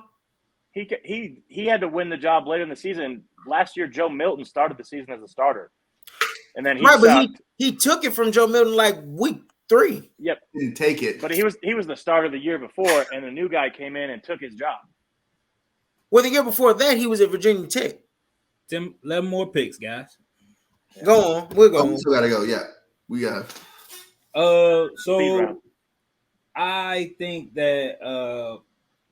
He had to win the job later in the season. Last year, Joe Milton started the season as a starter, and then he took it from Joe Milton like week 3. Yep, didn't take it. But he was the starter the year before, and the new guy came in and took his job. Well, the year before that, he was at Virginia Tech. 11 more picks, guys. Go on, we're going. We still gotta go. Yeah, we got. So I think that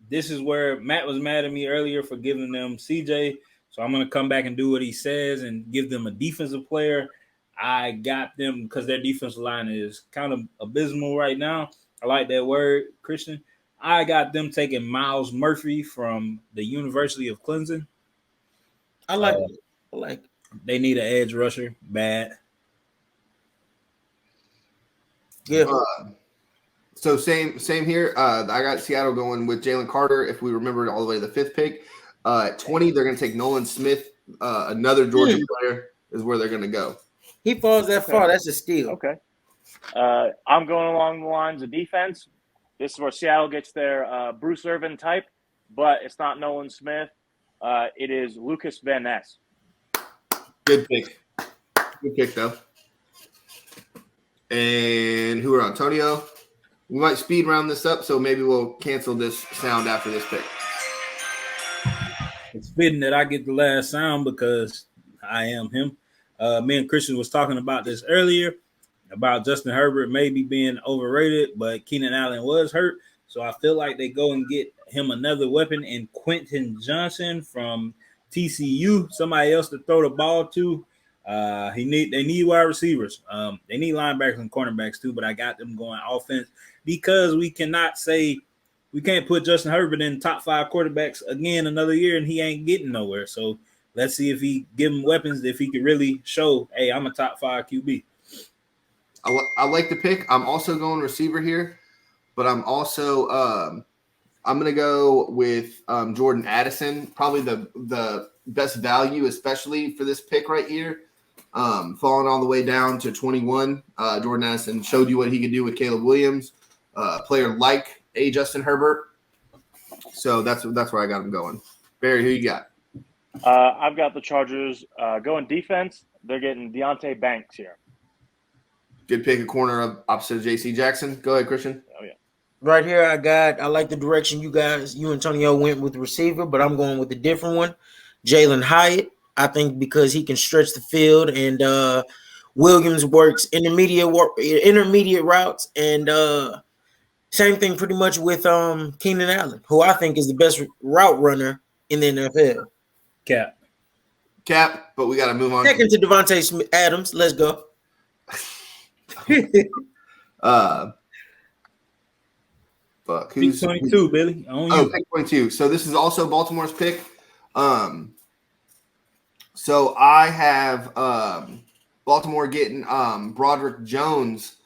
this is where Matt was mad at me earlier for giving them CJ. So I'm gonna come back and do what he says and give them a defensive player. I got them because their defensive line is kind of abysmal right now. I like that word, Christian. I got them taking Miles Murphy from the University of Clemson. I like it. They need an edge rusher bad. Yeah. So same here. I got Seattle going with Jalen Carter. If we remember all the way to the 5th pick, at 20 they're going to take Nolan Smith. Another Georgia player is where they're going to go. He falls that far. That's a steal. Okay. I'm going along the lines of defense. This is where Seattle gets their Bruce Irvin type, but it's not Nolan Smith. It is Lucas Van Ness. Good pick. Good pick, though. And who are Antonio? We might speed round this up, so maybe we'll cancel this sound after this pick. It's fitting that I get the last sound because I am him. Me and Christian was talking about this earlier about Justin Herbert maybe being overrated, but Keenan Allen was hurt. So I feel like they go and get him another weapon in Quentin Johnson from TCU, somebody else to throw the ball to. They need wide receivers. They need linebackers and cornerbacks too, but I got them going offense because we can't put Justin Herbert in top 5 quarterbacks again another year and he ain't getting nowhere. So let's see if he give him weapons, if he can really show, hey, I'm a top 5 QB. I like the pick. I'm also going receiver here, but I'm also I'm going to go with Jordan Addison, probably the best value, especially for this pick right here. Falling all the way down to 21. Jordan Addison showed you what he could do with Caleb Williams, a player like a Justin Herbert. So that's where I got him going. Barry, who you got? I've got the Chargers going defense. They're getting Deontay Banks here. Good pick, a corner opposite of J.C. Jackson. Go ahead, Christian. Oh, yeah. Right here, I like the direction you Antonio went with the receiver, but I'm going with a different one. Jalen Hyatt. I think because he can stretch the field and Williams works intermediate routes and same thing pretty much with Keenan Allen, who I think is the best route runner in the NFL. Cap. Cap, but we got to move on. Second to Devontae Adams. Let's go. Fuck. Pick 22, Billy. On you. Pick 22. So this is also Baltimore's pick. So I have Baltimore getting Broderick Jones,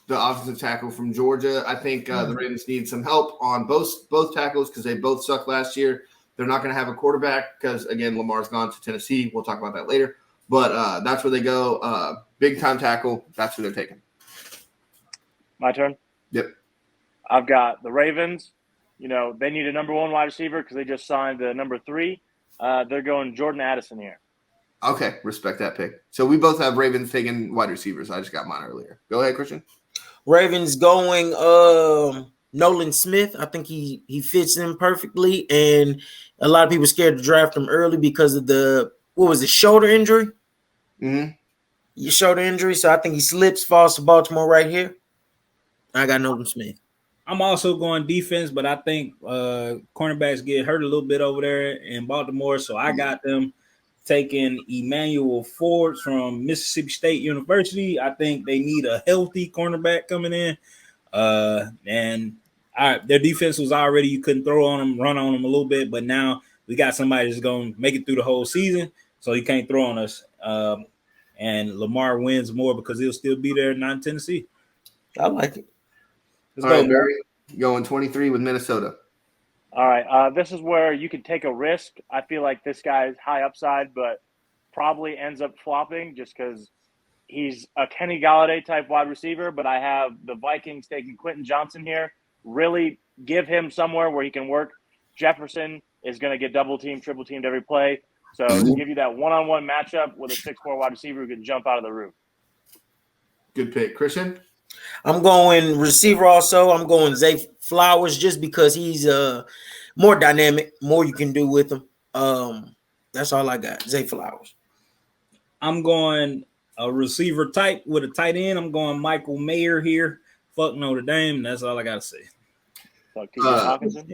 the offensive tackle from Georgia. I think the Ravens need some help on both tackles because they both sucked last year. They're not going to have a quarterback because, again, Lamar's gone to Tennessee. We'll talk about that later. But that's where they go. Big-time tackle. That's who they're taking. My turn? Yep. I've got the Ravens. You know, they need a number one wide receiver because they just signed the number 3. They're going Jordan Addison here. Okay, respect that pick. So we both have Ravens taking wide receivers. I just got mine earlier. Go ahead, Christian. Ravens going Nolan Smith. I think he fits in perfectly, and a lot of people scared to draft him early because of the shoulder injury. Mm-hmm. Your shoulder injury, so I think he falls to Baltimore right here. I got Nolan Smith. I'm also going defense, but I think cornerbacks get hurt a little bit over there in Baltimore, so I got them taking Emmanuel Forbes from Mississippi State University. I think they need a healthy cornerback coming in. And their defense was already, you couldn't throw on them, run on them a little bit, but now we got somebody that's going to make it through the whole season, so you can't throw on us. And Lamar wins more because he'll still be there, not in Tennessee. I like it. Let's go, Barry. Going 23 with Minnesota. All right. This is where you can take a risk. I feel like this guy's high upside, but probably ends up flopping just because he's a Kenny Galladay type wide receiver. But I have the Vikings taking Quentin Johnson here. Really give him somewhere where he can work. Jefferson is going to get double teamed, triple teamed every play. So to give you that one-on-one matchup with a 6'4" wide receiver who can jump out of the roof. Good pick. Christian? I'm going receiver also. I'm going Zay Flowers just because he's more dynamic, more you can do with him. That's all I got. Zay Flowers. I'm going a receiver type with a tight end. I'm going Michael Mayer here. Fuck Notre Dame. That's all I got to say. Fuck T.J. Hawkinson.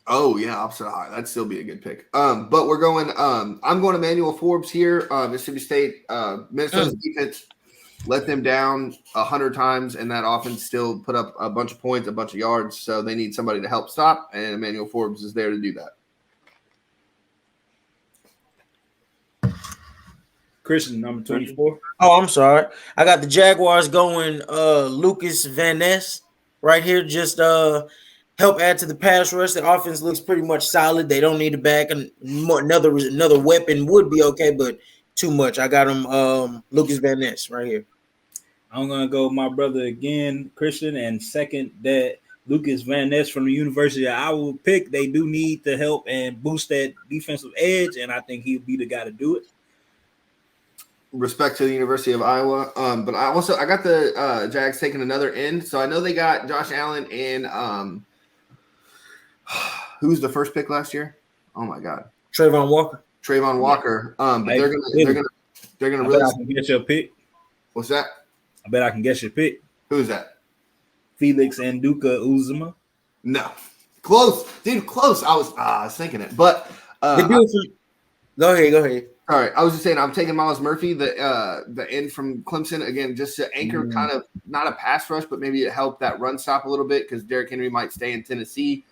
Oh, yeah, opposite high. That'd still be a good pick. But we're going I'm going Emmanuel Forbes here. Mississippi State, Minnesota's defense let them down 100 times, and that offense still put up a bunch of points, a bunch of yards. So they need somebody to help stop, and Emmanuel Forbes is there to do that. Christian, number 24. Oh, I'm sorry. I got the Jaguars going Lucas Van Ness right here. Just help add to the pass rush. The offense looks pretty much solid. They don't need a back, and another weapon would be okay, but too much. I got him Lucas Van Ness right here. I'm going to go with my brother again, Christian, and second that Lucas Van Ness from the University of Iowa pick. They do need the help and boost that defensive edge, and I think he'll be the guy to do it. Respect to the University of Iowa. But I got the Jags taking another end. So I know they got Josh Allen and who was the first pick last year? Oh my God. Trayvon Walker. But they're gonna really. I can get your pick. What's that? I bet I can guess your pick. Who's that? Felix Anduka Uzuma. No, close, dude. Close. I was thinking it, but go ahead. All right, I was just saying I'm taking Miles Murphy, the end from Clemson again, just to anchor kind of not a pass rush, but maybe it help that run stop a little bit because Derrick Henry might stay in Tennessee,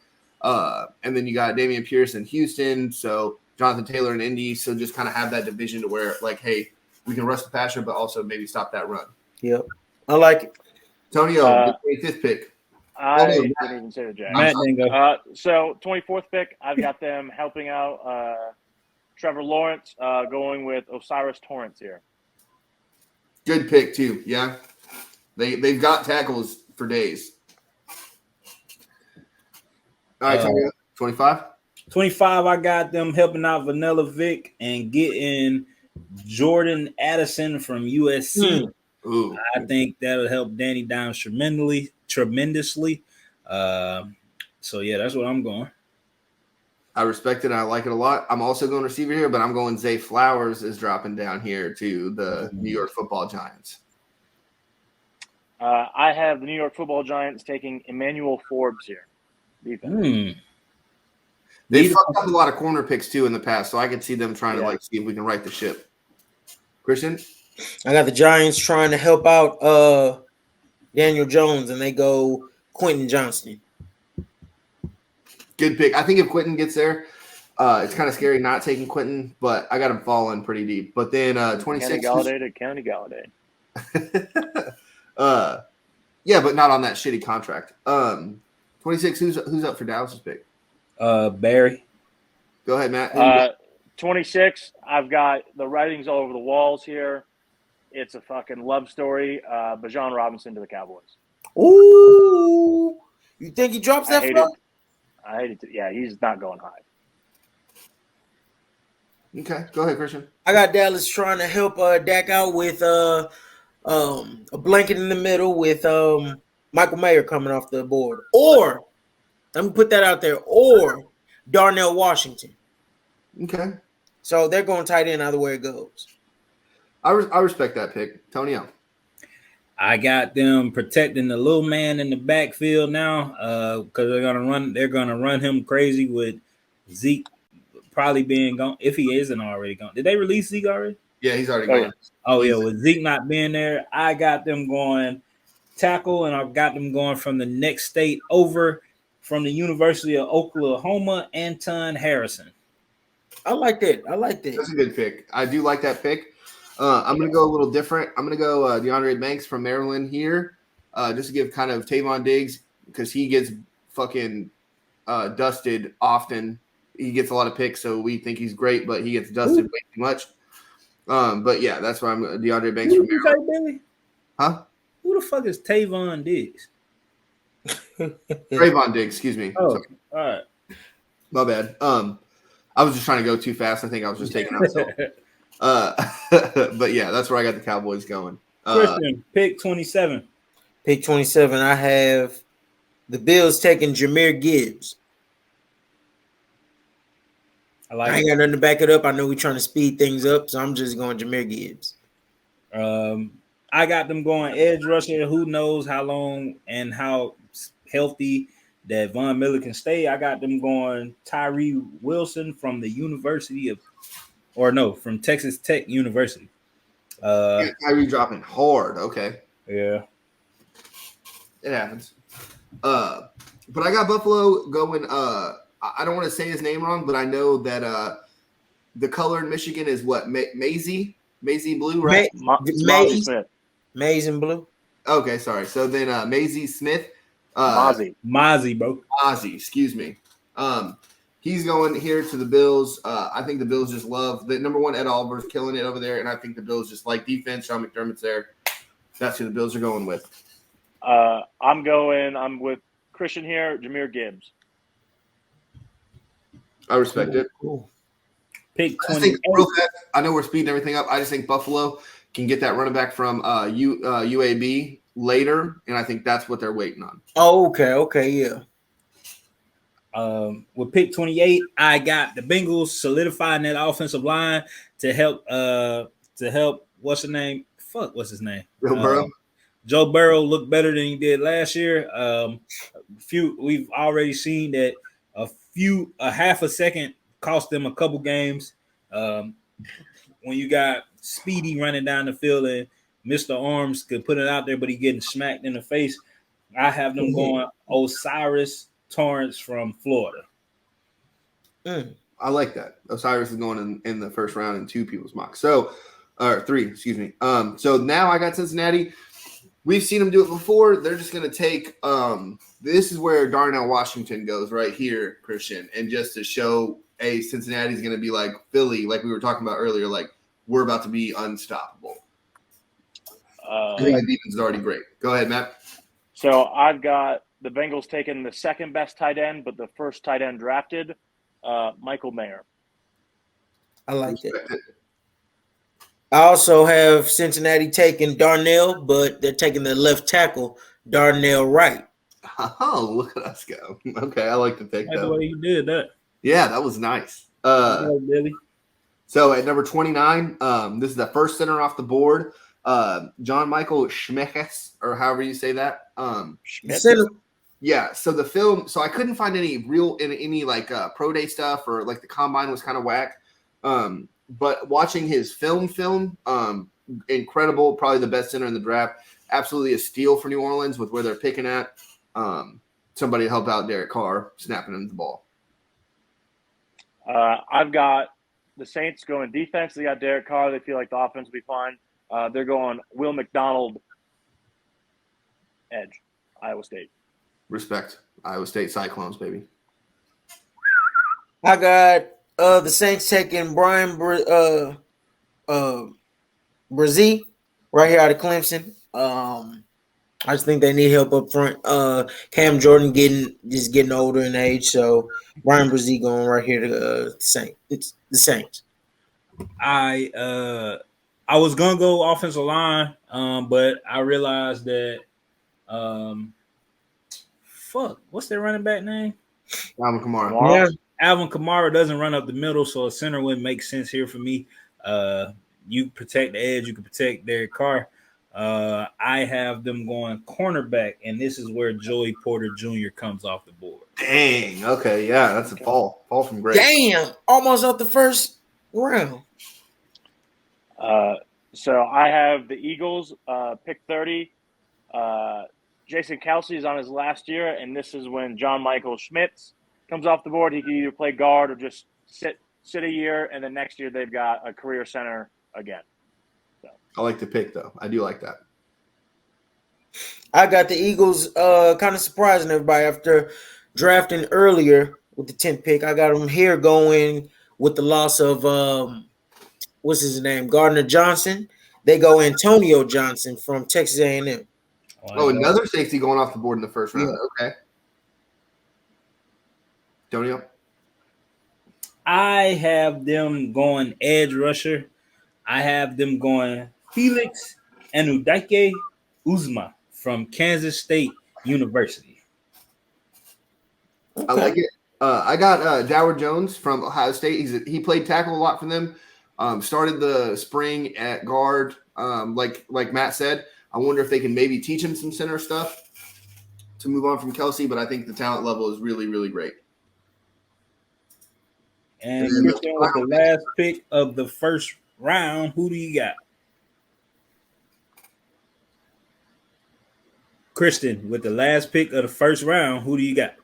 and then you got Dameon Pierce in Houston, so Jonathan Taylor in Indy, so just kind of have that division to where like, hey, we can rush the passer, but also maybe stop that run. Yep, I like it. Tonio, the 25th pick. I didn't even say the Jags. So 24th pick, I've got them helping out Trevor Lawrence, going with Osiris Torrance here. Good pick too. Yeah, they've got tackles for days. All right, Tonio, 25. 25, I got them helping out Vanilla Vic and getting Jordan Addison from USC. Ooh. I think that'll help Danny Downs tremendously. So, yeah, that's what I'm going. I respect it. And I like it a lot. I'm also going receiver here, but I'm going Zay Flowers is dropping down here to the New York Football Giants. I have the New York Football Giants taking Emmanuel Forbes here. Defense. They fucked up a lot of corner picks too in the past, so I could see them trying to Yeah. like see if we can right the ship. Christian, I got the Giants trying to help out Daniel Jones, and they go Quentin Johnston. good pick. I think if Quentin gets there, it's kind of scary not taking Quentin, but I got him falling pretty deep. But then 26. County Galladay. Yeah, but not on that shitty contract. 26. Who's up for Dallas's pick? Barry. Go ahead, Matt. 26. I've got the writings all over the walls here. It's a fucking love story. Bijan Robinson to the Cowboys. Ooh, you think he drops that far? I hate it. Yeah, he's not going high. Okay, go ahead, Christian. I got Dallas trying to help Dak out with a blanket in the middle with Michael Mayer coming off the board, or let me put that out there, or Darnell Washington. Okay, so they're going tight end either way it goes. I respect that pick, Tonio. I got them protecting the little man in the backfield now because they're gonna run him crazy with Zeke probably being gone if he isn't already gone. Did they release Zeke already? Yeah, he's already gone. Oh yeah, with Zeke not being there, I got them going tackle, and I've got them going from the next state over from the University of Oklahoma, Anton Harrison. I like that. That's a good pick. I do like that pick. I'm going to go a little different. I'm going to go DeAndre Banks from Maryland here, just to give kind of Tavon Diggs, because he gets fucking dusted often. He gets a lot of picks, so we think he's great, but he gets dusted way too much. But yeah, that's why I'm DeAndre Banks from Maryland. Billy? Huh? Who the fuck is Tavon Diggs? Trayvon Diggs, excuse me. Oh, sorry. all right. My bad. I was just trying to go too fast. I think I was just taking out. But yeah, that's where I got the Cowboys going. Christian, pick 27. Pick 27. I have the Bills taking Jahmyr Gibbs. I ain't got nothing to back it up. I know we're trying to speed things up, so I'm just going Jahmyr Gibbs. I got them going edge rusher. Who knows how long and how healthy that Von Miller can stay. I got them going Tyree Wilson from the from Texas Tech University. Tyree dropping hard. Okay. Yeah. It happens. But I got Buffalo going. I don't want to say his name wrong, but I know that the color in Michigan is what? Maize blue, right? Maize and blue. Okay, sorry. So then Maize Smith. Mozzie, bro. Mozzie, excuse me. He's going here to the Bills. I think the Bills just love the number one. Ed Oliver's killing it over there, and I think the Bills just like defense. Sean McDermott's there. That's who the Bills are going with. I'm with Christian here. Jahmyr Gibbs. I respect it. Cool. Pick 20. I know we're speeding everything up. I just think Buffalo can get that running back from UAB later, and I think that's what they're waiting on. Oh, okay, yeah. With pick 28, I got the Bengals solidifying that offensive line to help. What's his name? What's his name? Joe Burrow looked better than he did last year. We've already seen that a half a second cost them a couple games. When you got Speedy running down the field and Mr. Arms could put it out there, but he getting smacked in the face. I have them going Osiris Torrance from Florida. I like that. Osiris is going in the first round in two people's mocks. So, or three, excuse me. So now I got Cincinnati. We've seen them do it before. They're just going to take this is where Darnell Washington goes right here, Christian. And just to show, Cincinnati's going to be like Philly, like we were talking about earlier, like we're about to be unstoppable. I think the defense is already great. Go ahead, Matt. So I've got the Bengals taking the second best tight end, but the first tight end drafted, Michael Mayer. I like it. I also have Cincinnati taking Darnell, but they're taking the left tackle, Darnell Wright. Oh, look at us go. Okay, I like the pick. That's the way you did that. Yeah, that was nice. Billy. So at number 29, this is the first center off the board. John Michael Schmeckes, or however you say that. Yeah, so the film, so I couldn't find any like pro day stuff, or like the combine was kind of whack. But watching his film, incredible, probably the best center in the draft. Absolutely a steal for New Orleans with where they're picking at. Somebody help out Derek Carr snapping him the ball. I've got the Saints going defense. They got Derek Carr. They feel like the offense will be fine. They're going Will McDonald, edge, Iowa State. Respect. Iowa State Cyclones, baby. I got the Saints taking Brian Brzee right here out of Clemson. I just think they need help up front. Cam Jordan getting older in age, so Brian Brzee going right here to the Saints. I was gonna go offensive line, but I realized that what's their running back name? Alvin Kamara. Yeah. Alvin Kamara doesn't run up the middle, so a center wouldn't make sense here for me. You protect the edge, you can protect Derek Carr. I have them going cornerback, and this is where Joey Porter Jr. comes off the board. Dang. Okay, yeah, that's a fall from grace. Damn, almost up the first round. So I have the Eagles pick 30. Jason Kelsey is on his last year, and this is when John Michael Schmitz comes off the board. He can either play guard or just sit a year, and then next year they've got a career center again. So. I like the pick, though. I do like that. I got the Eagles kind of surprising everybody after drafting earlier with the 10th pick. I got them here going with the loss of what's his name, Gardner Johnson. They go Antonio Johnson from Texas A&M. Oh, another safety going off the board in the first round. Yeah. Okay. Antonio? I have them going edge rusher. I have them going Felix Anudike Uzma from Kansas State University. Okay. I like it. I got Doward Jones from Ohio State. He played tackle a lot for them. Started the spring at guard. Like Matt said, I wonder if they can maybe teach him some center stuff to move on from Kelsey, but I think the talent level is really, really great. And Christian, with the last pick of the first round, who do you got? Christian, with the last pick of the first round, who do you got?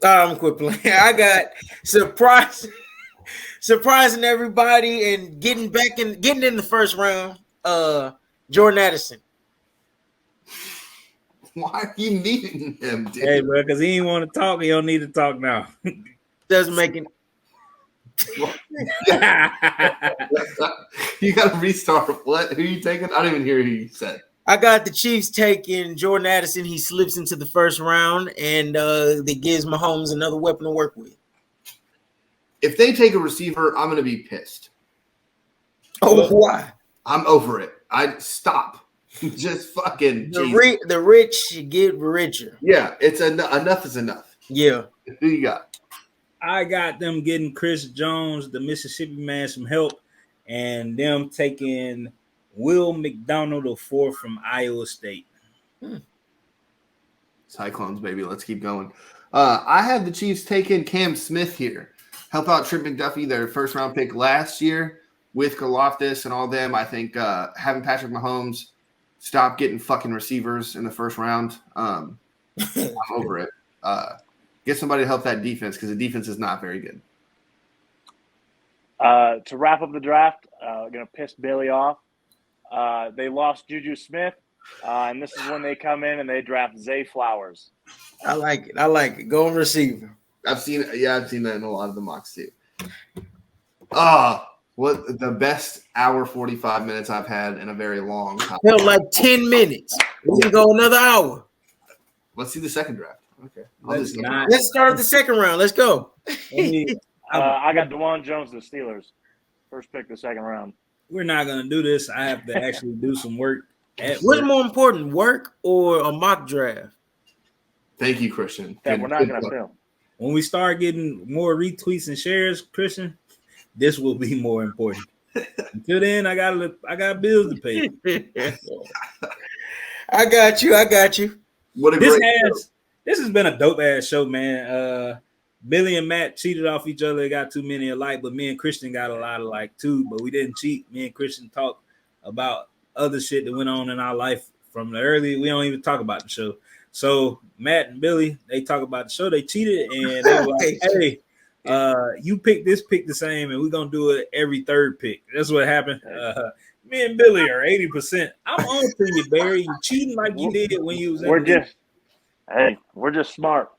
I'm quit playing. I got surprising everybody and getting in the first round. Jordan Addison. Why are you needing him, dude? Hey, bro, because he didn't want to talk. He don't need to talk now. Doesn't make it. You got to restart. What? Who are you taking? I didn't even hear who you said. I got the Chiefs taking Jordan Addison. He slips into the first round, and that gives Mahomes another weapon to work with. If they take a receiver, I'm going to be pissed. Oh, why? I'm over it. I stop. Just fucking. The rich get richer. Yeah, it's enough is enough. Yeah. Who you got? I got them getting Chris Jones, the Mississippi man, some help, and them taking Will McDonald, the fourth from Iowa State. Cyclones, baby. Let's keep going. I have the Chiefs taking Cam Smith here. Help out Trent McDuffie, their first round pick last year with Karlaftis and all them. I think having Patrick Mahomes stop getting fucking receivers in the first round. I'm over it. Get somebody to help that defense because the defense is not very good. To wrap up the draft, going to piss Bailey off. They lost Juju Smith, and this is when they come in and they draft Zay Flowers. I like it. Go and receiver. I've seen that in a lot of the mocks too. What the best hour 45 minutes I've had in a very long time. Felt like 10 minutes. We can go another hour. Let's see the second draft. Okay. Let's start the second round. Let's go. I got DeJuan Jones, the Steelers. First pick, the second round. We're not going to do this. I have to actually do some work. What's more important, work or a mock draft? Thank you, Christian. That we're not going to film. When we start getting more retweets and shares, Christian, this will be more important. Until then, I got bills to pay. I got you. What a This great show. has been a dope ass show, man. Billy and Matt cheated off each other. They got too many alike, but me and Christian got a lot alike too. But we didn't cheat. Me and Christian talked about other shit that went on in our life from the early. We don't even talk about the show. So Matt and Billy, they talk about the show. They cheated and they were like, "Hey, you pick this pick the same, and we're gonna do it every third pick." That's what happened. Me and Billy are 80%. I'm on to you, Barry. You cheating like you did when you was in the league. We're just smart.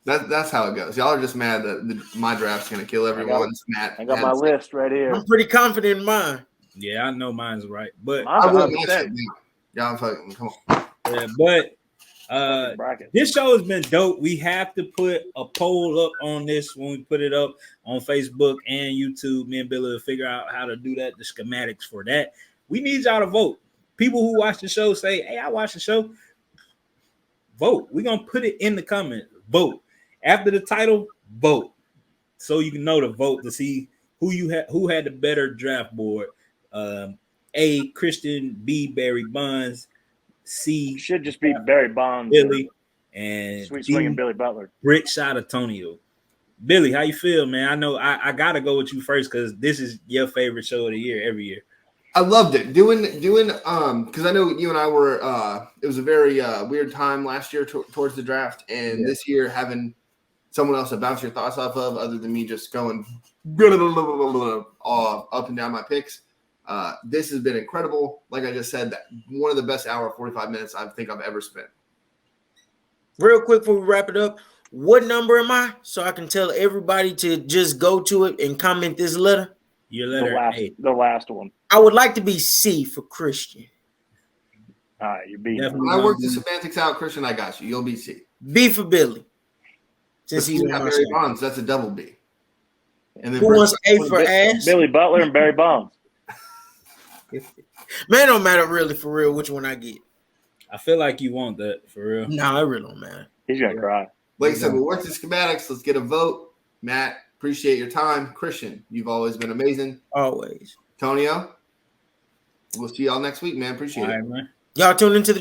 That's how it goes. Y'all are just mad that my draft's gonna kill everyone. I got my list right here. I'm pretty confident in mine. Yeah, I know mine's right, but I will my shit, y'all fucking come on. Yeah, but this show has been dope. We have to put a poll up on this when we put it up on Facebook and YouTube. Me and Billy will figure out how to do that, the schematics for that. We need y'all to vote. People who watch the show say, "Hey, I watched the show." Vote. We're gonna put it in the comments. Vote. After the title, vote. So you can know to vote to see who had the better draft board. A, Christian, B, Barry Bonds, C, should just be Barry Bonds, Billy, and sweet swinging Billy Butler. BrickShot Antonio. Billy, how you feel, man? I know I gotta go with you first because this is your favorite show of the year every year. I loved it doing because I know you and I were it was a very weird time last year towards the draft, and this year having someone else to bounce your thoughts off of other than me just going up and down my picks. This has been incredible. Like I just said, that one of the best hour 45 minutes I think I've ever spent. Real quick before we wrap it up, what number am I? So I can tell everybody to just go to it and comment this letter. Your letter A. The last one. I would like to be C for Christian. All right, you're B. When I work the semantics out, Christian, I got you. You'll be C. B for Billy. Since he's got Barry Bonds, that's a double B. And then who wants A for ass? Billy Butler and Barry Bonds. Man, don't matter really for real which one I get. I feel like you want that for real. No, it really don't matter. He's gonna cry. Like I said, we'll work the schematics. Let's get a vote. Matt, appreciate your time. Christian, you've always been amazing. Always. Tonio, we'll see y'all next week, man. Appreciate it. Man. Y'all tune into the